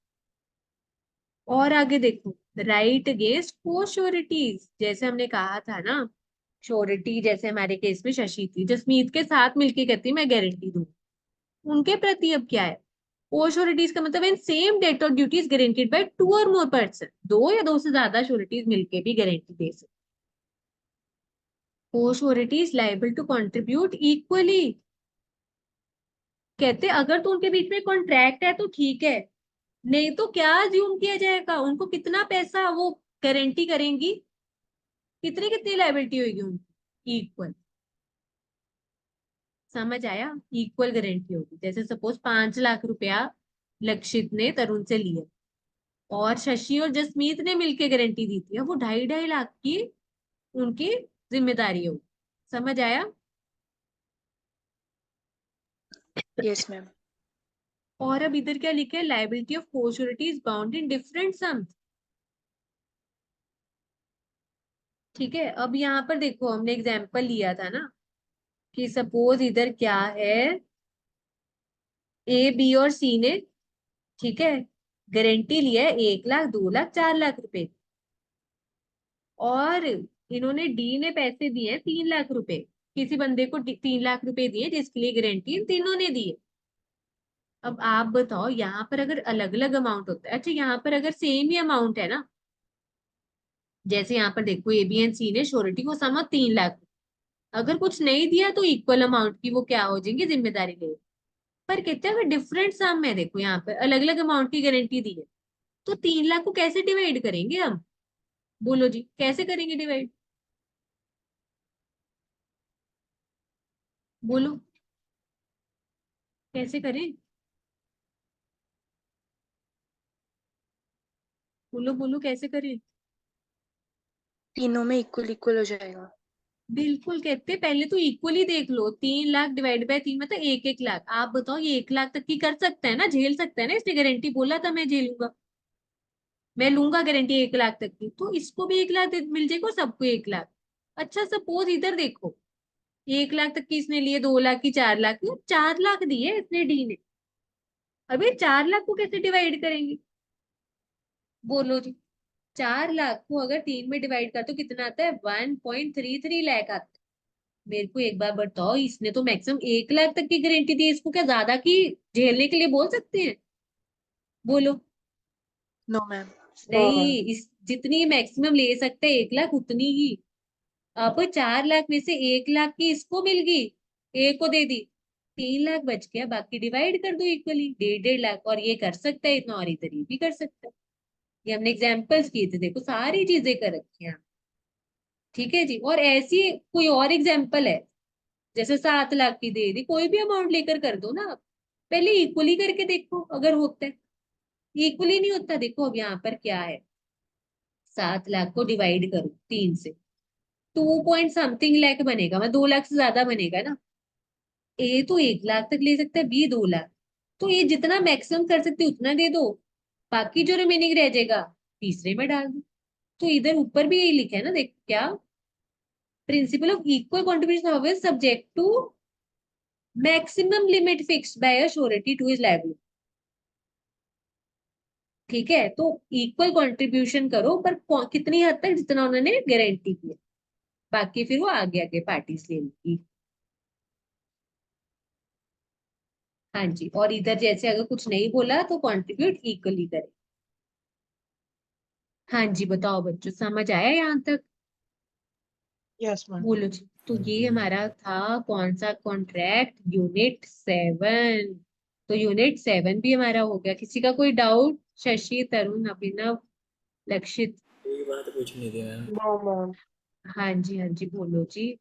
और आगे देखो, राइट अगेंस्ट फोर श्योरिटीज, जैसे हमने कहा था ना, श्योरिटी जैसे हमारे केस में शशि थी, जसमीत के साथ मिलके कहती मैं गारंटी दूं, उनके प्रति अब क्या है, फोर श्योरिटीज का मतलब इन सेम डेट और ड्यूटीज गारंटीड बाय 2 और मोर पर्सन, दो या दो से ज्यादा श्योरिटीज मिलके भी गारंटी दे सकते। Four sureties liable to contribute equally. कहते अगर तो उनके बीच में कॉन्ट्रैक्ट है तो ठीक है, नहीं तो क्या अज्यूम किया जाएगा, उनको कितना पैसा वो गारंटी करेंगी, कितनी कितनी लायबिलिटी होगी उनकी, इक्वल। समझ आया, इक्वल गारंटी होगी। जैसे सपोज 5 लाख रुपया लक्षित ने तरुण से लिया और शशि और जसमीत ने मिलके गारंटी दी थी, अब वो 2.5-2.5 लाख की उनकी जिम्मेदारी होगी। समझ आया। Yes, ma'am. और अब इधर क्या लिखे, liability of four surety is bound in different sums. ठीक है, अब यहाँ पर देखो हमने एग्जाम्पल लिया था ना, कि सपोज इधर क्या है, ए बी और सी ने, ठीक है, गारंटी लिया है 1 लाख, 2 लाख, 4 लाख रुपए, और इन्होंने डी ने पैसे दिए 3 लाख रुपए, किसी बंदे को 3 लाख रुपए दिए जिसके लिए गारंटी इन तीनों ने दी है। अब आप बताओ यहाँ पर अगर अलग अलग अमाउंट होता है, अच्छा यहाँ पर अगर सेम ही अमाउंट है ना, जैसे यहाँ पर देखो ए बी एंड सी ने श्योरिटी को समा 3 लाख, अगर कुछ नहीं दिया तो इक्वल अमाउंट की वो क्या हो जाएंगे, जिम्मेदारी ले। पर कहते हैं अगर डिफरेंट सम है, देखो यहाँ पर अलग अलग अमाउंट की गारंटी दी है, तो 3 लाख को कैसे डिवाइड करेंगे हम, बोलो जी कैसे करेंगे डिवाइड, बोलो कैसे करें, बोलो बोलो कैसे करें। तीनों में इक्वल इक्वल हो जाएगा। बिल्कुल कहते पहले तो इक्वली देख लो, 3 लाख डिवाइड बाय 3 मतलब 1-1 लाख। आप बताओ ये 1 लाख तक की कर सकता है ना, झेल सकता है ना, इसने गारंटी बोला था मैं झेलूंगा, मैं लूंगा गारंटी 1 लाख तक की, तो इसको भी 1 लाख मिल जाएगा और सबको 1 लाख। अच्छा सपोज इधर देखो, 1 लाख तक की इसने लिए, 2 लाख की, 4 लाख की, 4 लाख दिए इसने डी ने। अभी 4 लाख को कैसे डिवाइड करेंगे, बोलो जी। 4 लाख को अगर 3 में डिवाइड कर तो कितना आता है, 1.33 लाख आता है। मेरे को एक बार बताओ, इसने तो मैक्सिमम 1 लाख तक की गारंटी दी, इसको क्या ज्यादा की झेलने के लिए बोल सकते हैं, बोलो। No ma'am. नहीं, इस जितनी मैक्सिमम ले सकते हैं 1 लाख उतनी ही। अब 4 लाख में से 1 लाख की इसको मिल गई, ए को दे दी, 3 लाख बच गया, बाकी डिवाइड कर दो इक्वली, 1.5-1.5 लाख। और ये कर सकता है इतना, और इधर ये भी कर सकता है। ये हमने एग्जाम्पल्स किए थे, देखो सारी चीजें कर रखी हैं। ठीक है जी, और ऐसी कोई और एग्जाम्पल है, जैसे 7 लाख की दे दी, कोई भी अमाउंट लेकर कर दो ना आप। पहले इक्वली करके देखो अगर होता है, इक्वली नहीं होता, देखो अब यहाँ पर क्या है, 7 लाख को डिवाइड करो 3 से, 2 पॉइंट समथिंग लाख बनेगा, मैं 2 लाख से ज्यादा बनेगा ना। ए तो 1 लाख तक ले सकता है, बी 2 लाख, तो ये जितना मैक्सिमम कर सकते उतना दे दो, बाकी जो रिमेनिंग रह जाएगा तीसरे में डाल दो। तो इधर ऊपर भी यही लिखा है ना, देख क्या, principle of equal contribution is subject to maximum limit fixed by a surety to his liability. ठीक है, तो इक्वल कंट्रीब्यूशन करो पर कितनी हद तक, जितना उन्होंने गारंटी की है, बाकी फिर वो आगे आगे पार्टीज ले लेगी। हाँ जी, और इधर जैसे अगर कुछ नहीं बोला तो कंट्रीब्यूट इक्वली करें। हाँ जी बताओ बच्चों, समझ आया यहाँ तक, यस मैम। बोलो जी। तो ये हमारा था कौन सा कॉन्ट्रैक्ट, यूनिट 7। तो यूनिट 7 भी हमारा हो गया। किसी का कोई डाउट, शशि, तरुण, अभिनव, लक्षित? कोई बात पूछनी थी मैम। No ma'am. हाँ जी हाँ जी बोलो जी।